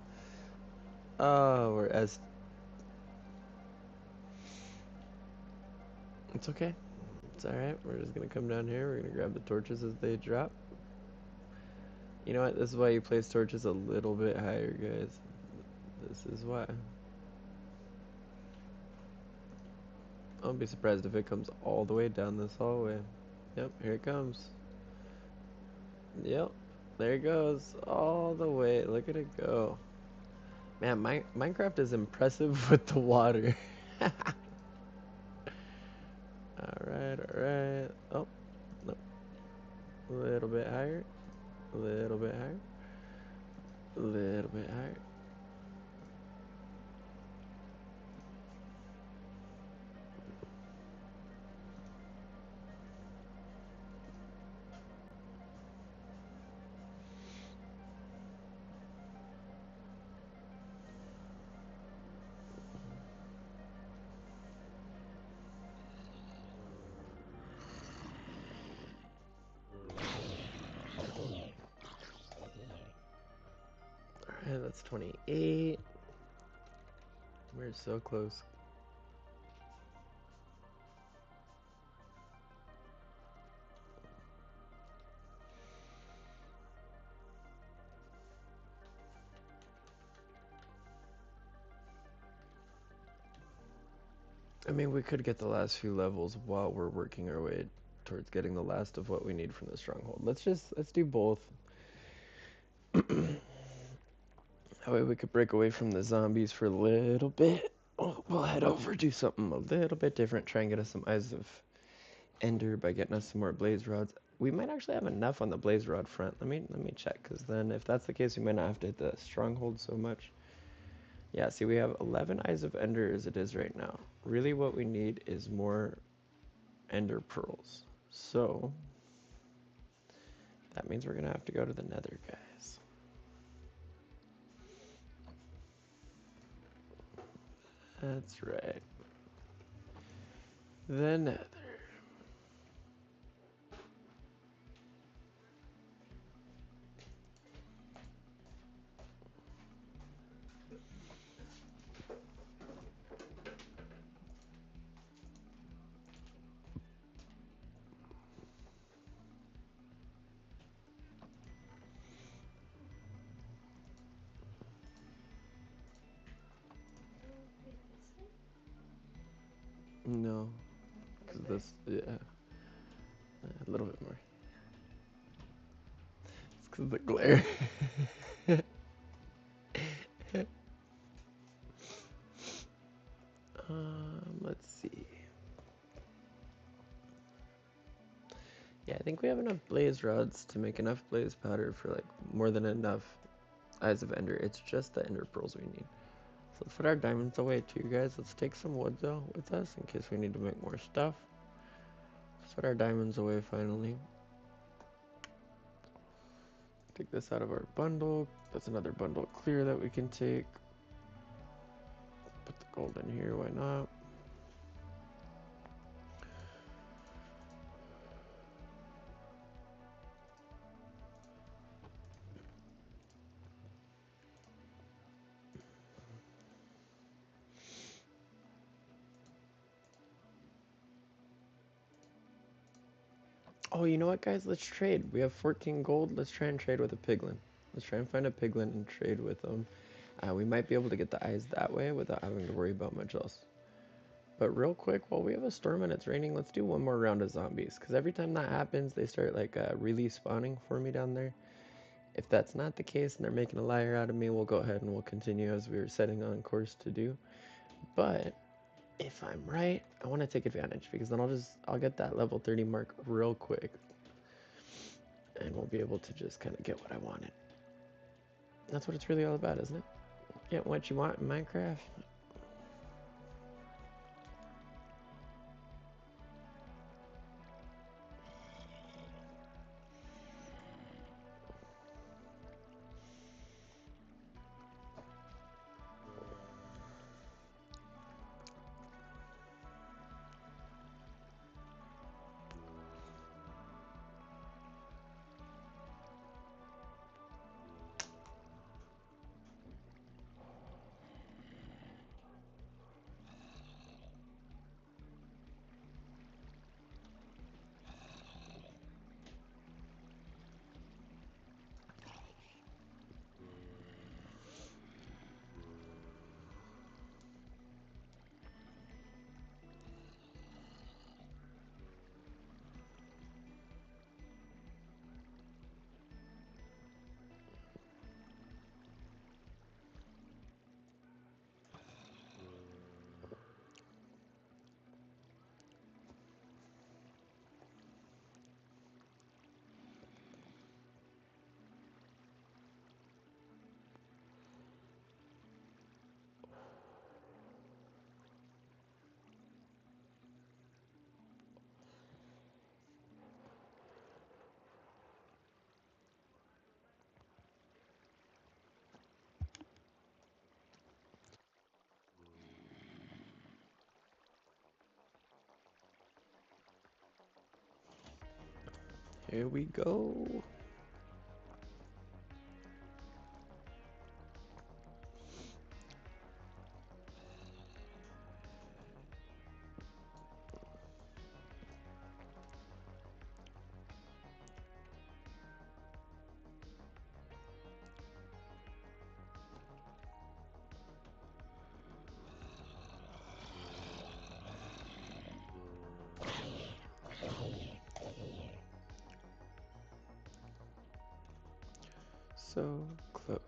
Oh, we're S. It's okay. It's alright. We're just gonna come down here. We're gonna grab the torches as they drop. You know what? This is why you place torches a little bit higher, guys. This is why. I'll be surprised if it comes all the way down this hallway. Yep, here it comes. Yep, there it goes. All the way. Look at it go. Man, Minecraft is impressive with the water. Alright, alright. Oh, no. A little bit higher. A little bit higher. A little bit higher. That's 28. We're so close. I mean, we could get the last few levels while we're working our way towards getting the last of what we need from the stronghold. Let's do both. That way we could break away from the zombies for a little bit. We'll head over, do something a little bit different, try and get us some Eyes of Ender by getting us some more blaze rods. We might actually have enough on the blaze rod front. Let me check, because then if that's the case, we might not have to hit the stronghold so much. Yeah, see, we have 11 Eyes of Ender as it is right now. Really what we need is more Ender Pearls. So, that means we're going to have to go to the Nether, guys. That's right. The Nether. No, because this, yeah, a little bit more. It's because of the glare. Let's see. Yeah, I think we have enough blaze rods to make enough blaze powder for like more than enough Eyes of Ender. It's just the Ender Pearls we need. So let's put our diamonds away too, guys. Let's take some wood though with us in case we need to make more stuff. Let's put our diamonds away finally. Take this out of our bundle. That's another bundle clear that we can take. Put the gold in here, why not? Oh, you know what, guys? Let's trade. We have 14 gold. Let's try and trade with a piglin. Let's try and find a piglin and trade with them. We might be able to get the eyes that way without having to worry about much else. But real quick, while we have a storm and it's raining, let's do one more round of zombies. Because every time that happens, they start like really spawning for me down there. If that's not the case and they're making a liar out of me, we'll go ahead and we'll continue as we were setting on course to do. But if I'm right, I want to take advantage because then I'll get that level 30 mark real quick. And we'll be able to just kind of get what I wanted. That's what it's really all about, isn't it? Get what you want in Minecraft. Here we go. so close.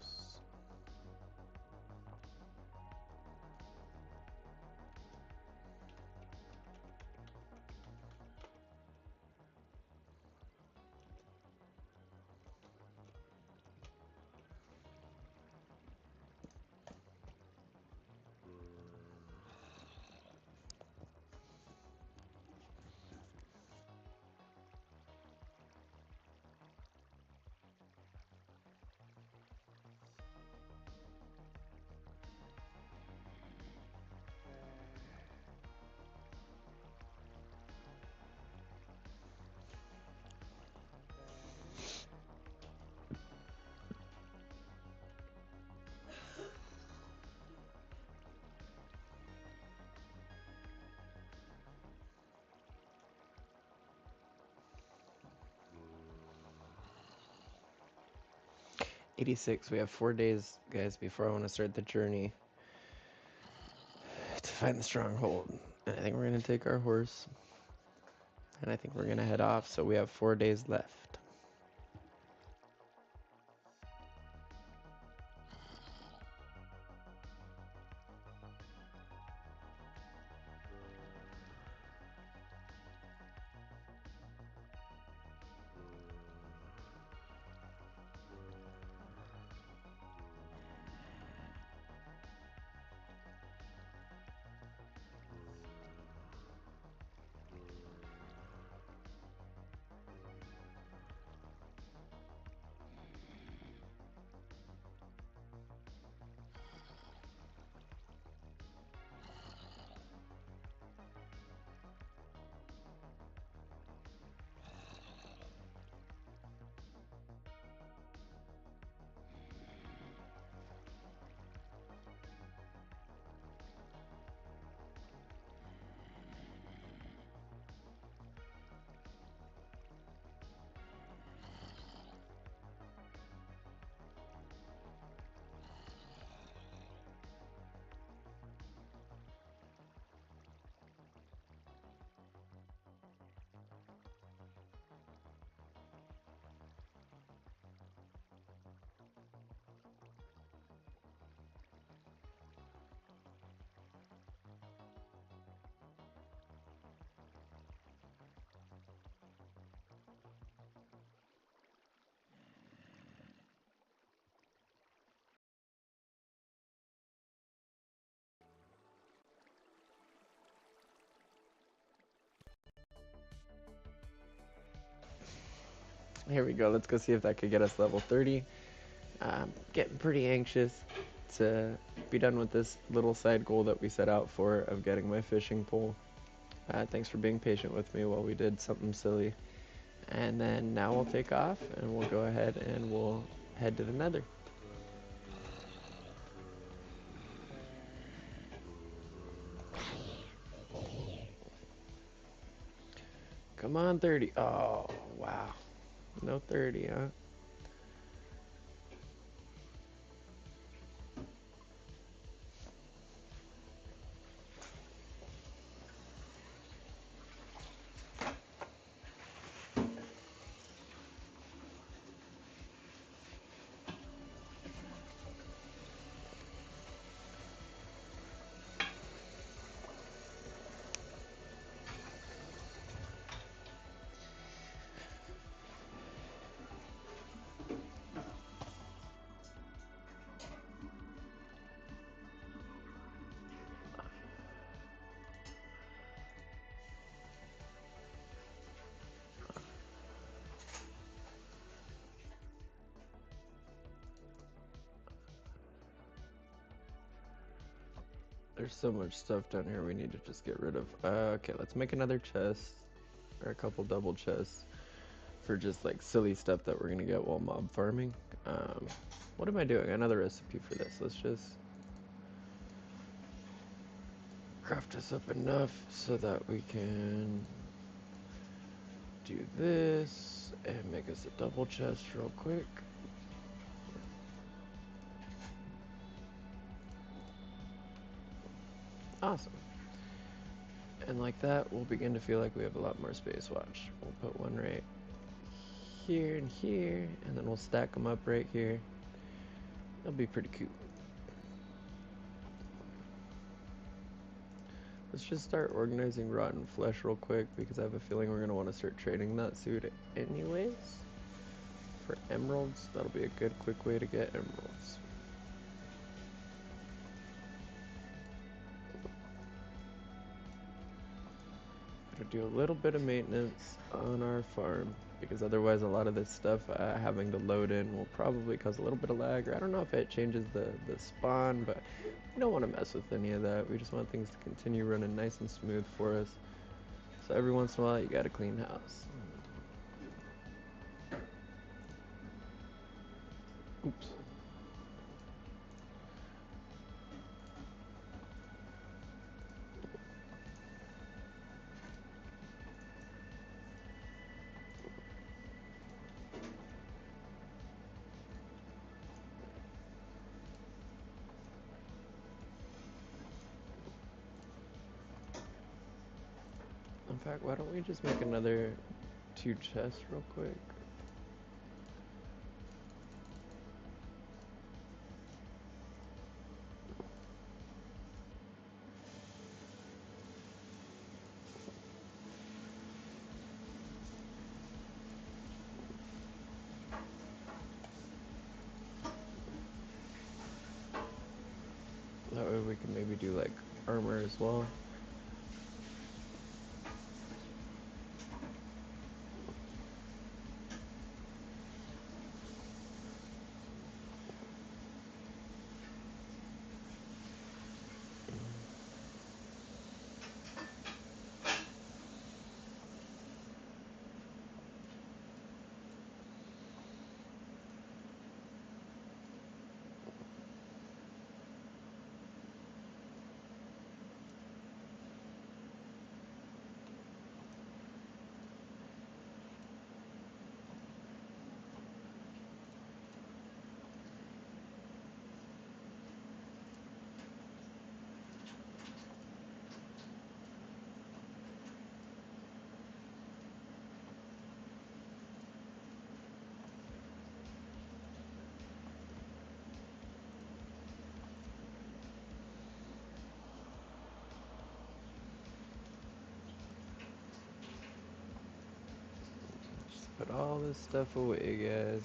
'86. We have 4 days, guys, before I want to start the journey to find the stronghold. And I think we're going to take our horse. And I think we're going to head off. So we have 4 days left. Here we go. Let's go see if that could get us level 30. Getting pretty anxious to be done with this little side goal that we set out for of getting my fishing pole. Thanks for being patient with me while we did something silly. And then now we'll take off and we'll go ahead and we'll head to the nether. Come on, 30. Oh, wow. No 30, huh? There's so much stuff down here we need to just get rid of. Okay, let's make another chest, or a couple double chests, for just like silly stuff that we're gonna get while mob farming. What am I doing? Another recipe for this. Let's just craft this up enough so that we can do this and make us a double chest real quick. Awesome. And like that, we'll begin to feel like we have a lot more space. Watch. We'll put one right here and here, and then we'll stack them up right here. That'll be pretty cute. Let's just start organizing rotten flesh real quick because I have a feeling we're going to want to start trading that suit anyways. For emeralds, that'll be a good quick way to get emeralds. Gotta do a little bit of maintenance on our farm because otherwise a lot of this stuff having to load in will probably cause a little bit of lag, or I don't know if it changes the spawn, but we don't want to mess with any of that. We just want things to continue running nice and smooth for us. So every once in a while you gotta clean house. Oops. In fact, why don't we just make another 2 chests real quick? That way we can maybe do like armor as well. Put all this stuff away, guys.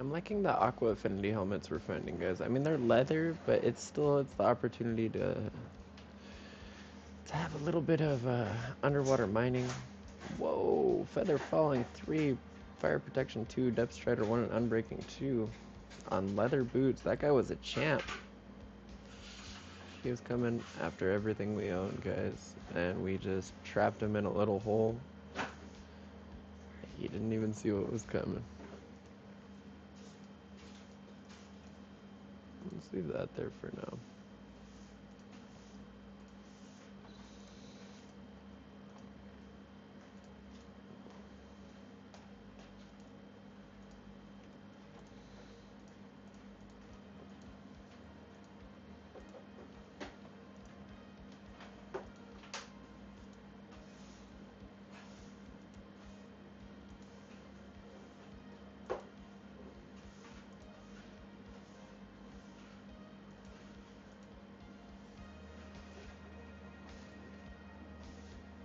I'm liking the aqua affinity helmets we're finding, guys. I mean, they're leather, but it's the opportunity to have a little bit of underwater mining. Whoa, feather falling 3, fire protection 2, depth strider 1, and unbreaking 2 on leather boots. That guy was a champ. He was coming after everything we own, guys, and we just trapped him in a little hole. He didn't even see what was coming. Let's leave that there for now.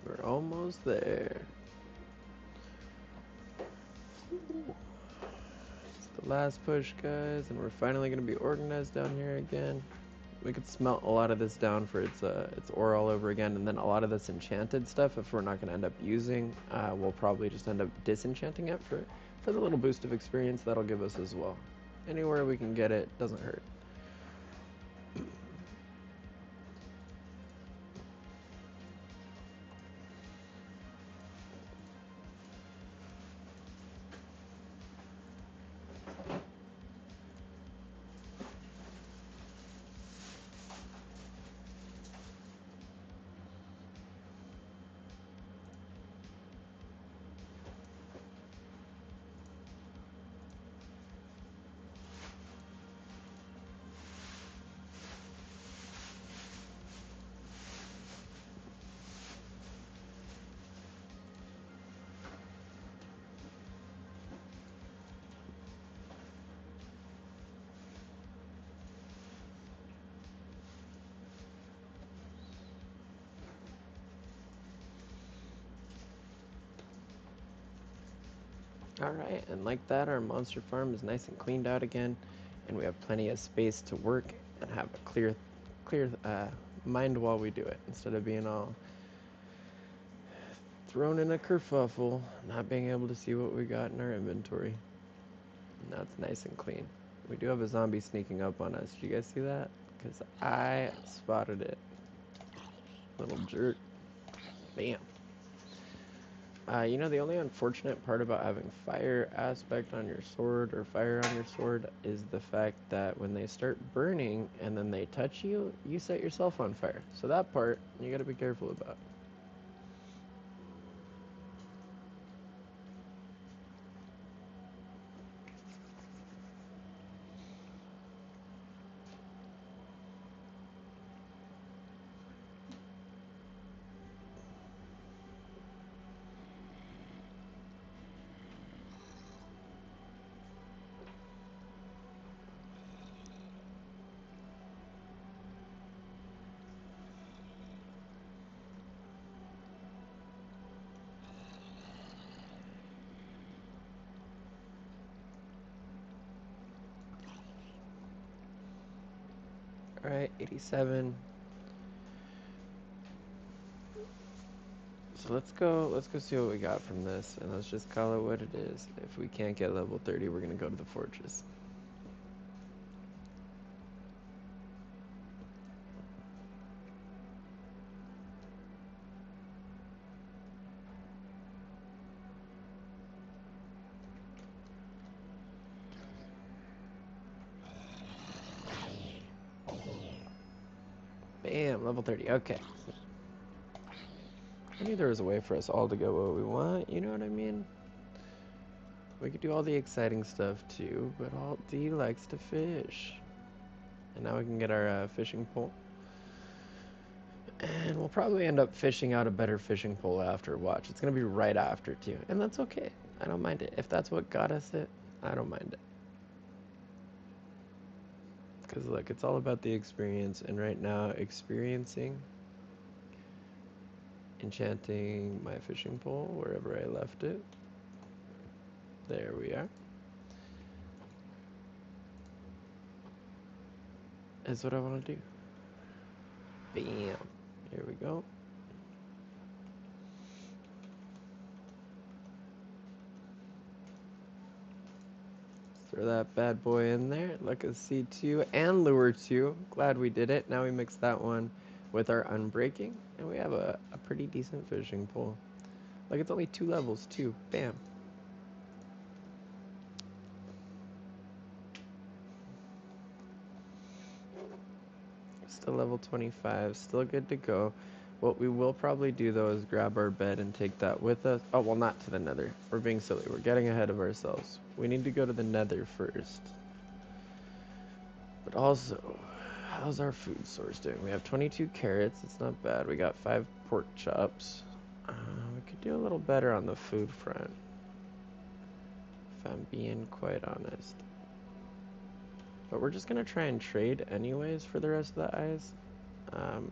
We're almost there. It's the last push, guys, and we're finally going to be organized down here again. We could smelt a lot of this down for its ore all over again, and then a lot of this enchanted stuff, if we're not going to end up using, we'll probably just end up disenchanting it for the little boost of experience that'll give us as well. Anywhere we can get it doesn't hurt. Alright, and like that, our monster farm is nice and cleaned out again, and we have plenty of space to work and have a clear mind while we do it, instead of being all thrown in a kerfuffle, not being able to see what we got in our inventory. Now it's nice and clean. We do have a zombie sneaking up on us. Did you guys see that? Because I spotted it. Little jerk. Bam. You know, the only unfortunate part about having fire aspect on your sword or fire on your sword is the fact that when they start burning and then they touch you, you set yourself on fire. So that part, you gotta be careful about. Alright, 87. So let's go see what we got from this, and let's just call it what it is. If we can't get level 30, we're gonna go to the fortress. Bam, level 30, okay. I knew there was a way for us all to get what we want, you know what I mean? We could do all the exciting stuff too, but Alt D likes to fish. And now we can get our fishing pole. And we'll probably end up fishing out a better fishing pole after. Watch, it's going to be right after too. And that's okay. I don't mind it. If that's what got us it, I don't mind it. Because look, it's all about the experience. And right now, experiencing, enchanting my fishing pole wherever I left it. There we are. Is what I want to do. Bam. Here we go. Throw that bad boy in there. Look at C2 and lure 2. Glad we did it. Now we mix that one with our unbreaking, and we have a pretty decent fishing pole. Like, it's only 2 levels too. Bam. Still level 25. Still good to go. What we will probably do though is grab our bed and take that with us. Oh, well, not to the nether. We're being silly. We're getting ahead of ourselves. We need to go to the nether first. But also, how's our food source doing? We have 22 carrots. It's not bad. We got 5 pork chops. We could do a little better on the food front, if I'm being quite honest. But we're just gonna try and trade anyways for the rest of the eyes.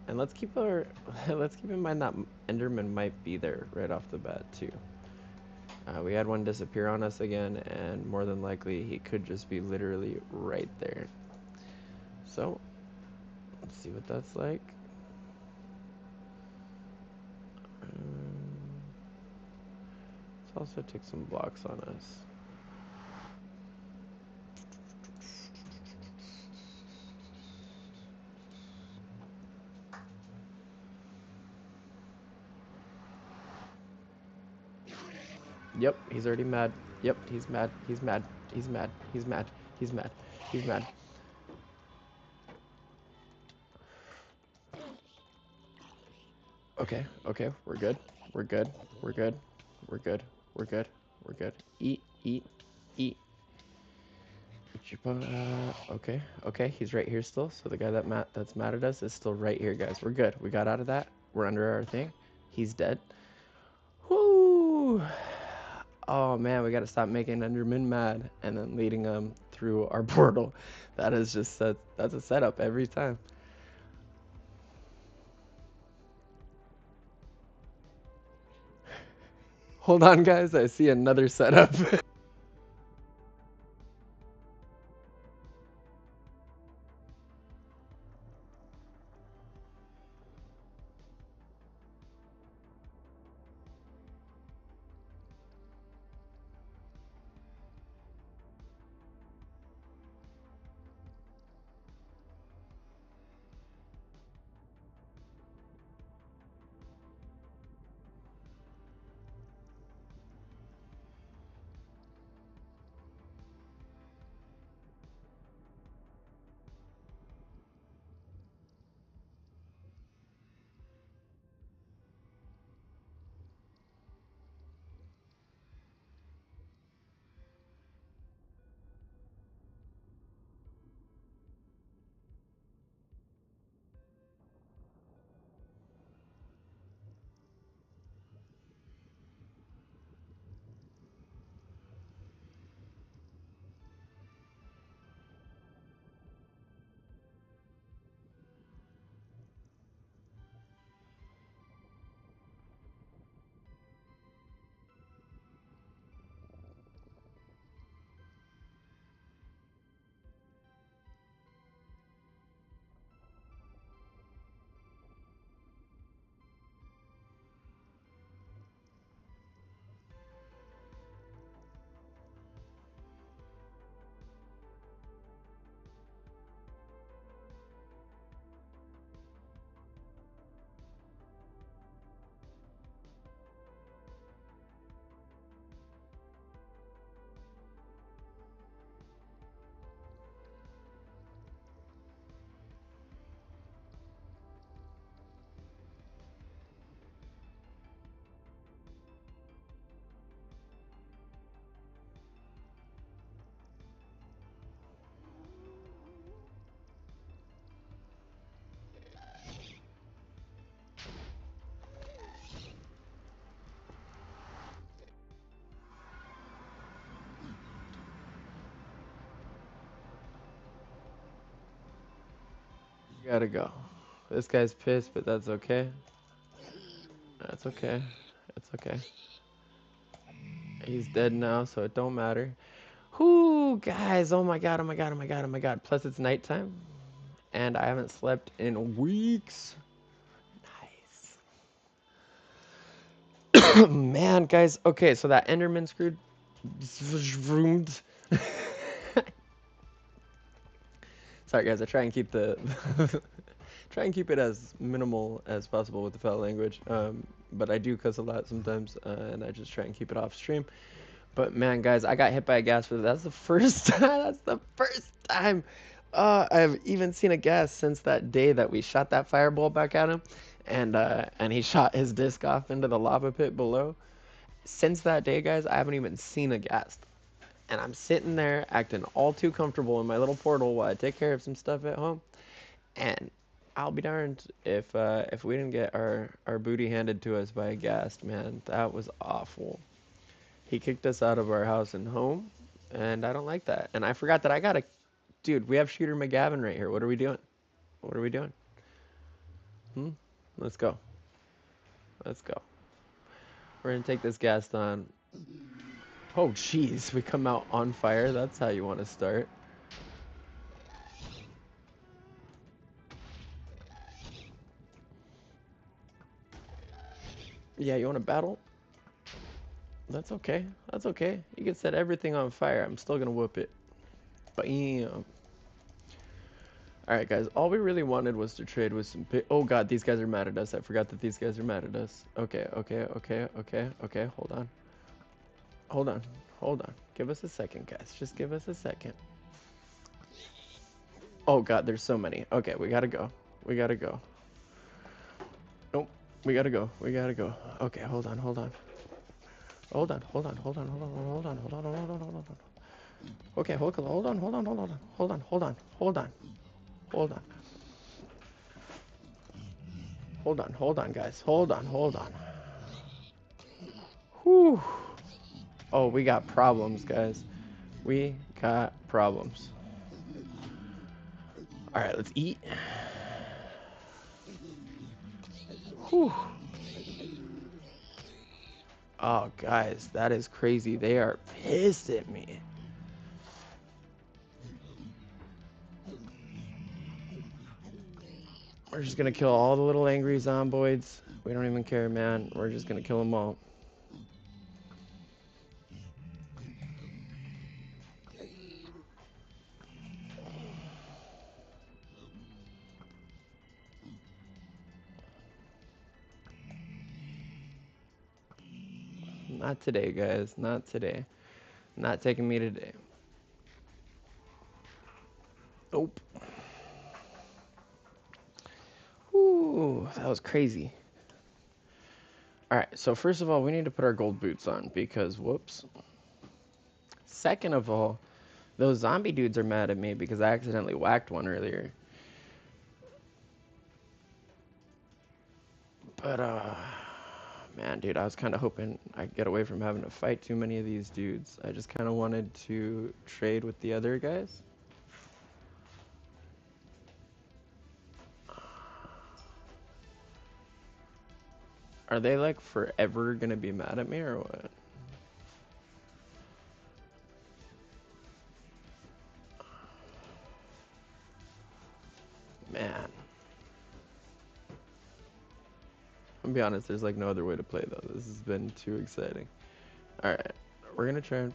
And let's keep in mind that Enderman might be there right off the bat too. We had one disappear on us again, and more than likely he could just be literally right there. So let's see what that's like. Let's also take some blocks on us. Yep, he's already mad. Yep, he's mad. He's mad. He's mad. He's mad. He's mad. He's mad. Okay, okay, we're good. We're good. We're good. We're good. We're good. We're good. Eat, eat, eat. Okay, okay, he's right here still. So the guy that's mad at us is still right here, guys. We're good. We got out of that. We're under our thing. He's dead. Whoo! Oh man, we gotta stop making Enderman mad and then leading them through our portal. That is just that's a setup every time. Hold on, guys. I see another setup. Gotta go. This guy's pissed, but that's okay. That's okay. It's okay. He's dead now, so it don't matter. Whoo, guys! Oh my god! Oh my god! Oh my god! Oh my god! Plus it's nighttime, and I haven't slept in weeks. Nice. Man, guys. Okay, so that Enderman screwed. Sorry, guys. I try and keep the try and keep it as minimal as possible with the foul language. But I do cuss a lot sometimes, and I just try and keep it off stream. But man, guys, I got hit by a gas for that's the first time. That's the first time I've even seen a gas since that day that we shot that fireball back at him, and he shot his disc off into the lava pit below. Since that day, guys, I haven't even seen a gas, and I'm sitting there acting all too comfortable in my little portal while I take care of some stuff at home, and I'll be darned if we didn't get our booty handed to us by a ghast, man. That was awful. He kicked us out of our house and home, and I don't like that. And I forgot that I got a... Dude, we have Shooter McGavin right here. What are we doing? What are we doing? Hmm? Let's go. Let's go. We're going to take this ghast on. Oh, jeez. We come out on fire. That's how you want to start. Yeah, you want to battle? That's okay. That's okay. You can set everything on fire. I'm still going to whoop it. Bam. Alright, guys. All we really wanted was to trade with some... Oh, God. These guys are mad at us. I forgot that these guys are mad at us. Okay, okay, okay, okay, okay. Hold on. Hold on. Hold on. Give us a second, guys. Just give us a second. Oh, God. There's so many. Okay, we gotta go. We gotta go. Nope. We gotta go. We gotta go. Okay, hold on. Hold on. Hold on. Hold on. Hold on. Hold on. Hold on. Hold on. Hold on. Hold on. Okay, hold on. Hold on. Hold on. Hold on. Hold on. Hold on. Hold on. Hold on. Hold on, hold on, guys. Hold on, hold on. Whew. Oh, we got problems, guys. We got problems. All right, let's eat. Whew. Oh, guys, that is crazy. They are pissed at me. We're just gonna kill all the little angry zomboids. We don't even care, man. We're just gonna kill them all. Not today, guys. Not today. Not taking me today. Nope. Ooh, that was crazy. Alright, so first of all, we need to put our gold boots on because, whoops. Second of all, those zombie dudes are mad at me because I accidentally whacked one earlier. But, man, dude, I was kind of hoping I'd get away from having to fight too many of these dudes. I just kind of wanted to trade with the other guys. Are they, like, forever gonna be mad at me or what? Man. I'll be honest, there's, like, no other way to play, though. This has been too exciting. Alright, we're gonna try and...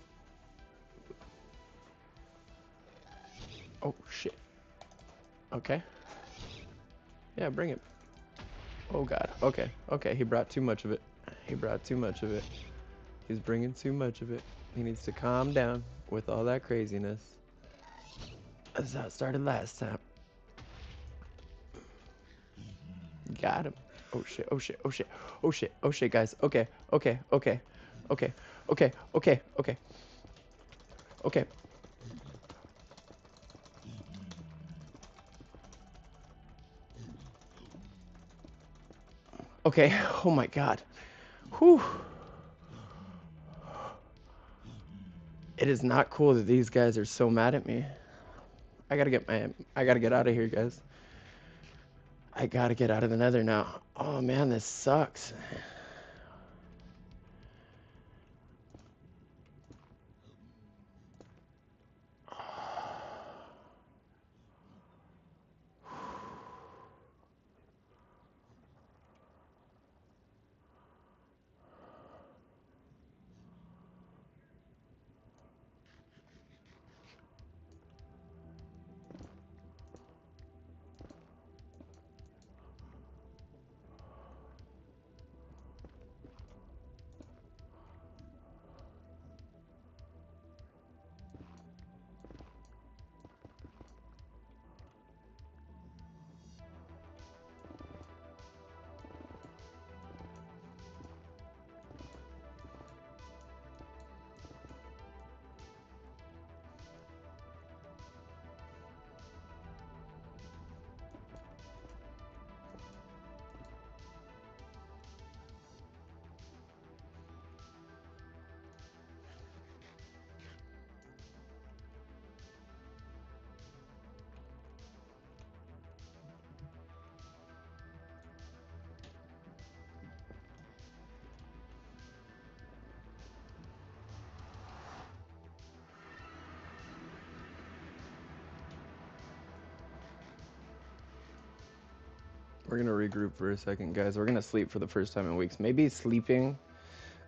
Oh, shit. Okay. Yeah, bring it. Oh, God. Okay, okay, he brought too much of it. He brought too much of it. He's bringing too much of it. He needs to calm down with all that craziness. That's how it started last time. Got him. Oh shit, oh shit, oh shit, oh shit, oh shit, guys. Okay, okay, okay, okay, okay, okay, okay, okay. Okay, oh my god. Whew. It is not cool that these guys are so mad at me. I gotta get out of here, guys. I gotta get out of the nether now. Oh man, this sucks. We're gonna regroup for a second, guys. We're gonna sleep for the first time in weeks. Maybe sleeping.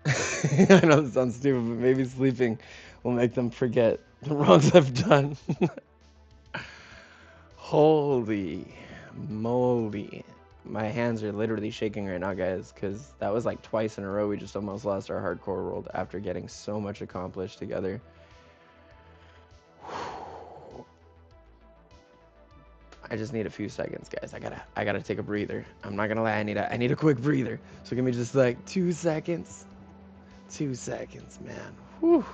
I know this sounds stupid, but maybe sleeping will make them forget the wrongs I've done. Holy moly. My hands are literally shaking right now, guys, because that was like twice in a row we just almost lost our hardcore world after getting so much accomplished together. I just need a few seconds, guys. I gotta take a breather. I'm not gonna lie, I need a quick breather. So give me just like 2 seconds. 2 seconds, man. Whew.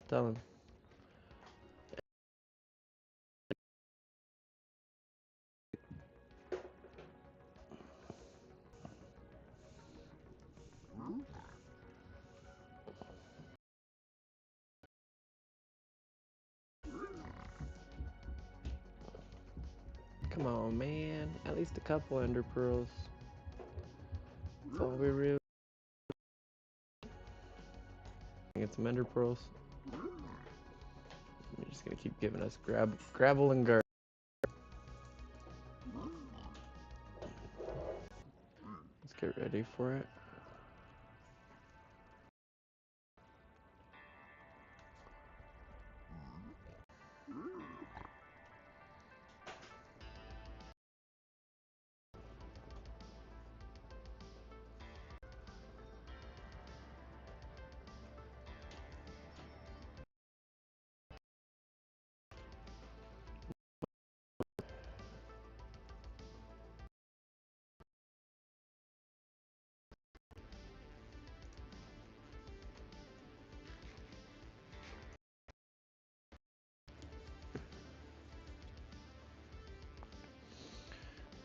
Tell him. Come on, man. At least a couple ender pearls. That's all we really. Get some ender pearls. You're just gonna keep giving us gravel and gar. Let's get ready for it.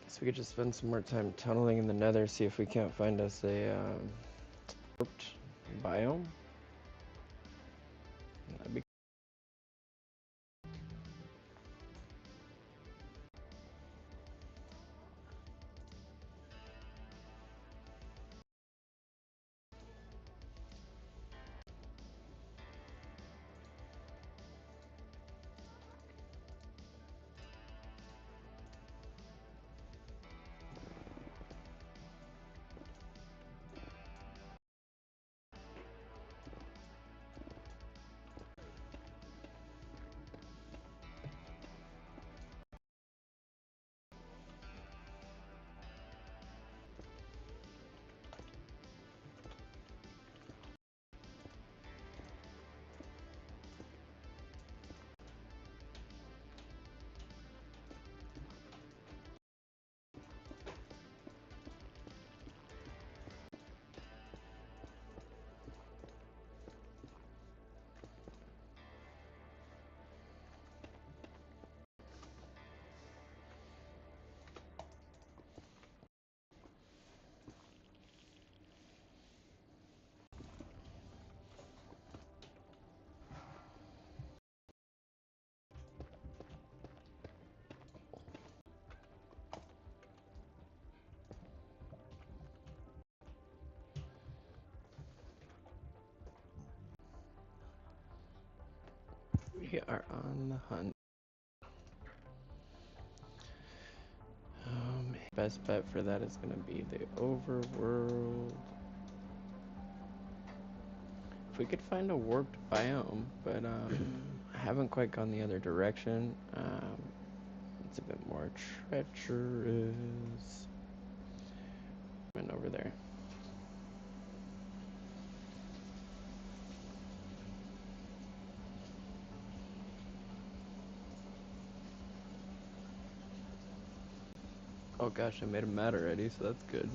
So we could just spend some more time tunneling in the nether, see if we can't find us a warped biome. That'd be we are on the hunt. Best bet for that is gonna be the overworld. If we could find a warped biome, but I haven't quite gone the other direction. It's a bit more treacherous. And over there. Oh gosh, I made them mad already, so that's good.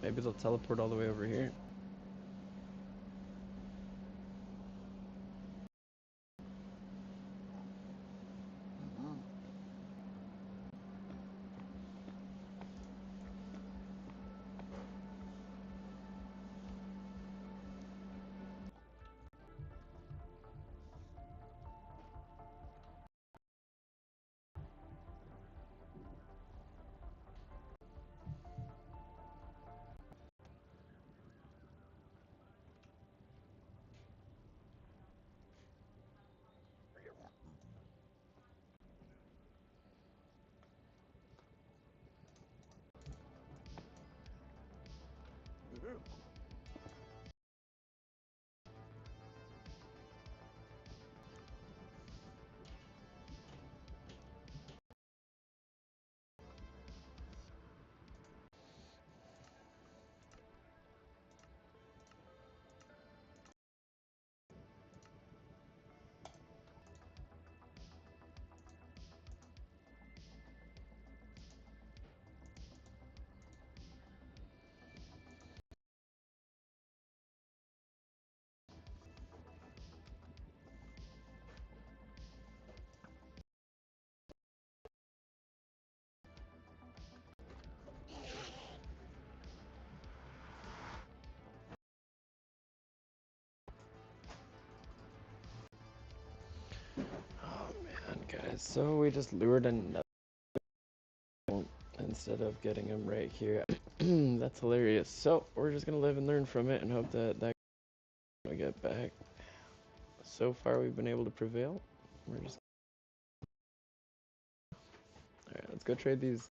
Maybe they'll teleport all the way over here. guys, so we just lured another instead of getting him right here. That's hilarious. So we're just gonna live and learn from it and hope that we get back. So far we've been able to prevail. We're just alright, let's go trade these.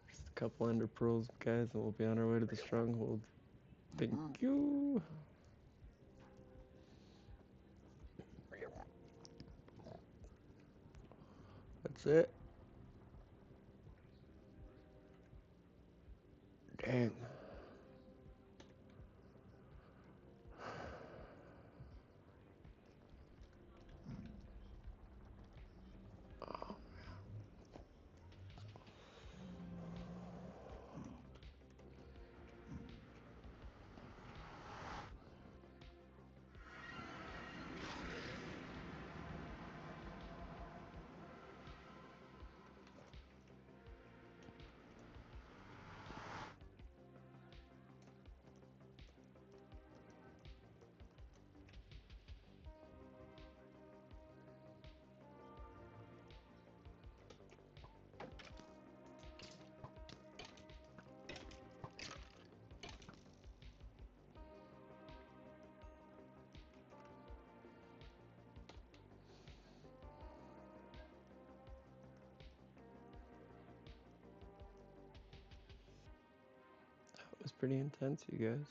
Just a couple ender pearls, guys, and we'll be on our way to the stronghold. Thank you. That's it. Dang. That was pretty intense, you guys.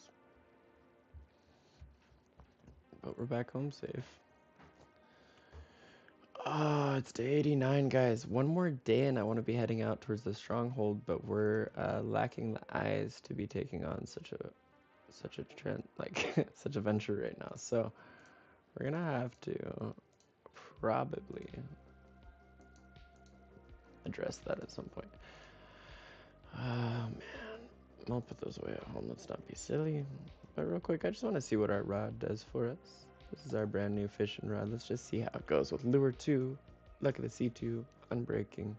But we're back home safe. Ah, it's day 89, guys. One more day and I want to be heading out towards the stronghold, but we're lacking the eyes to be taking on such a trend, like such a venture right now. So we're gonna have to probably address that at some point. Oh man, I'll put those away at home. Let's not be silly. But real quick, I just want to see what our rod does for us. This is our brand new fishing rod. Let's just see how it goes with lure 2. Luck of the C2, unbreaking.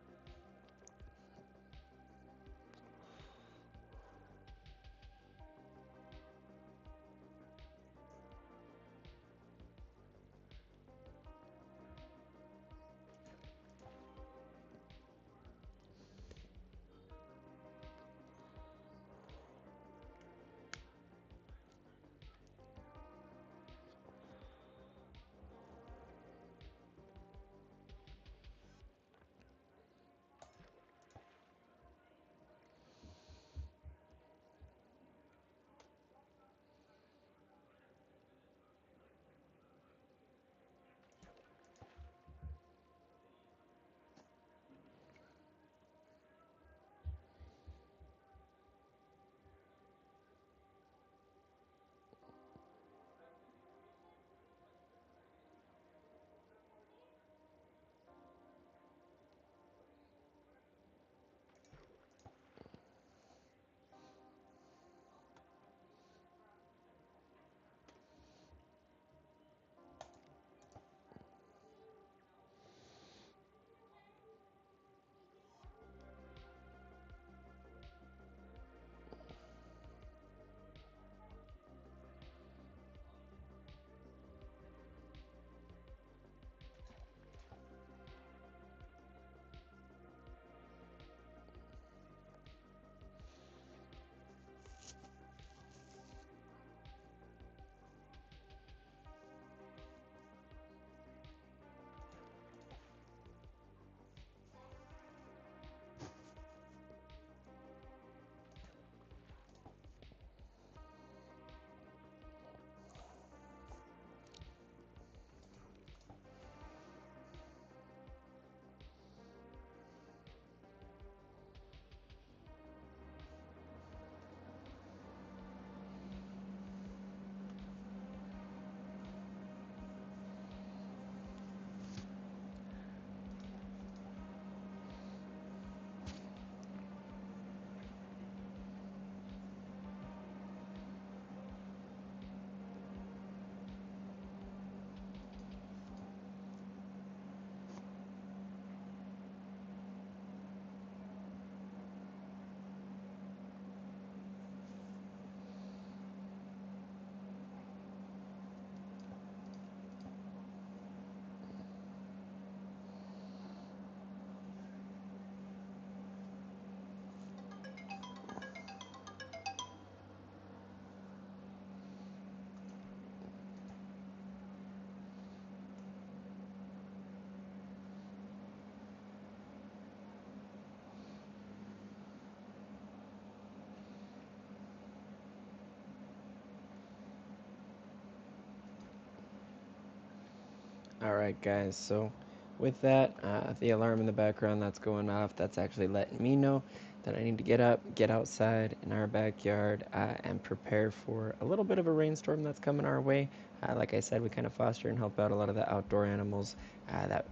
Alright guys, so with that, the alarm in the background that's going off, that's actually letting me know that I need to get up, get outside in our backyard, and prepare for a little bit of a rainstorm that's coming our way. Like I said, we kind of foster and help out a lot of the outdoor animals that,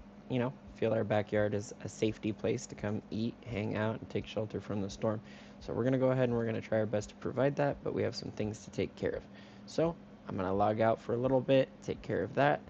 feel our backyard is a safety place to come eat, hang out, and take shelter from the storm. So we're going to go ahead and we're going to try our best to provide that, but we have some things to take care of. So I'm going to log out for a little bit, take care of that,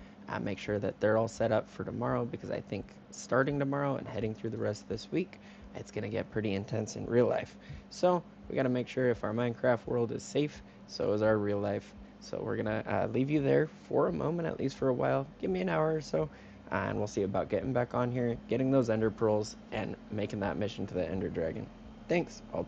make sure that they're all set up for tomorrow, because I think starting tomorrow and heading through the rest of this week, it's going to get pretty intense in real life. So we got to make sure if our Minecraft world is safe, so is our real life. So we're going to leave you there for a moment, at least for a while. Give me an hour or so, and we'll see about getting back on here, getting those ender pearls, and making that mission to the ender dragon. Thanks. I'll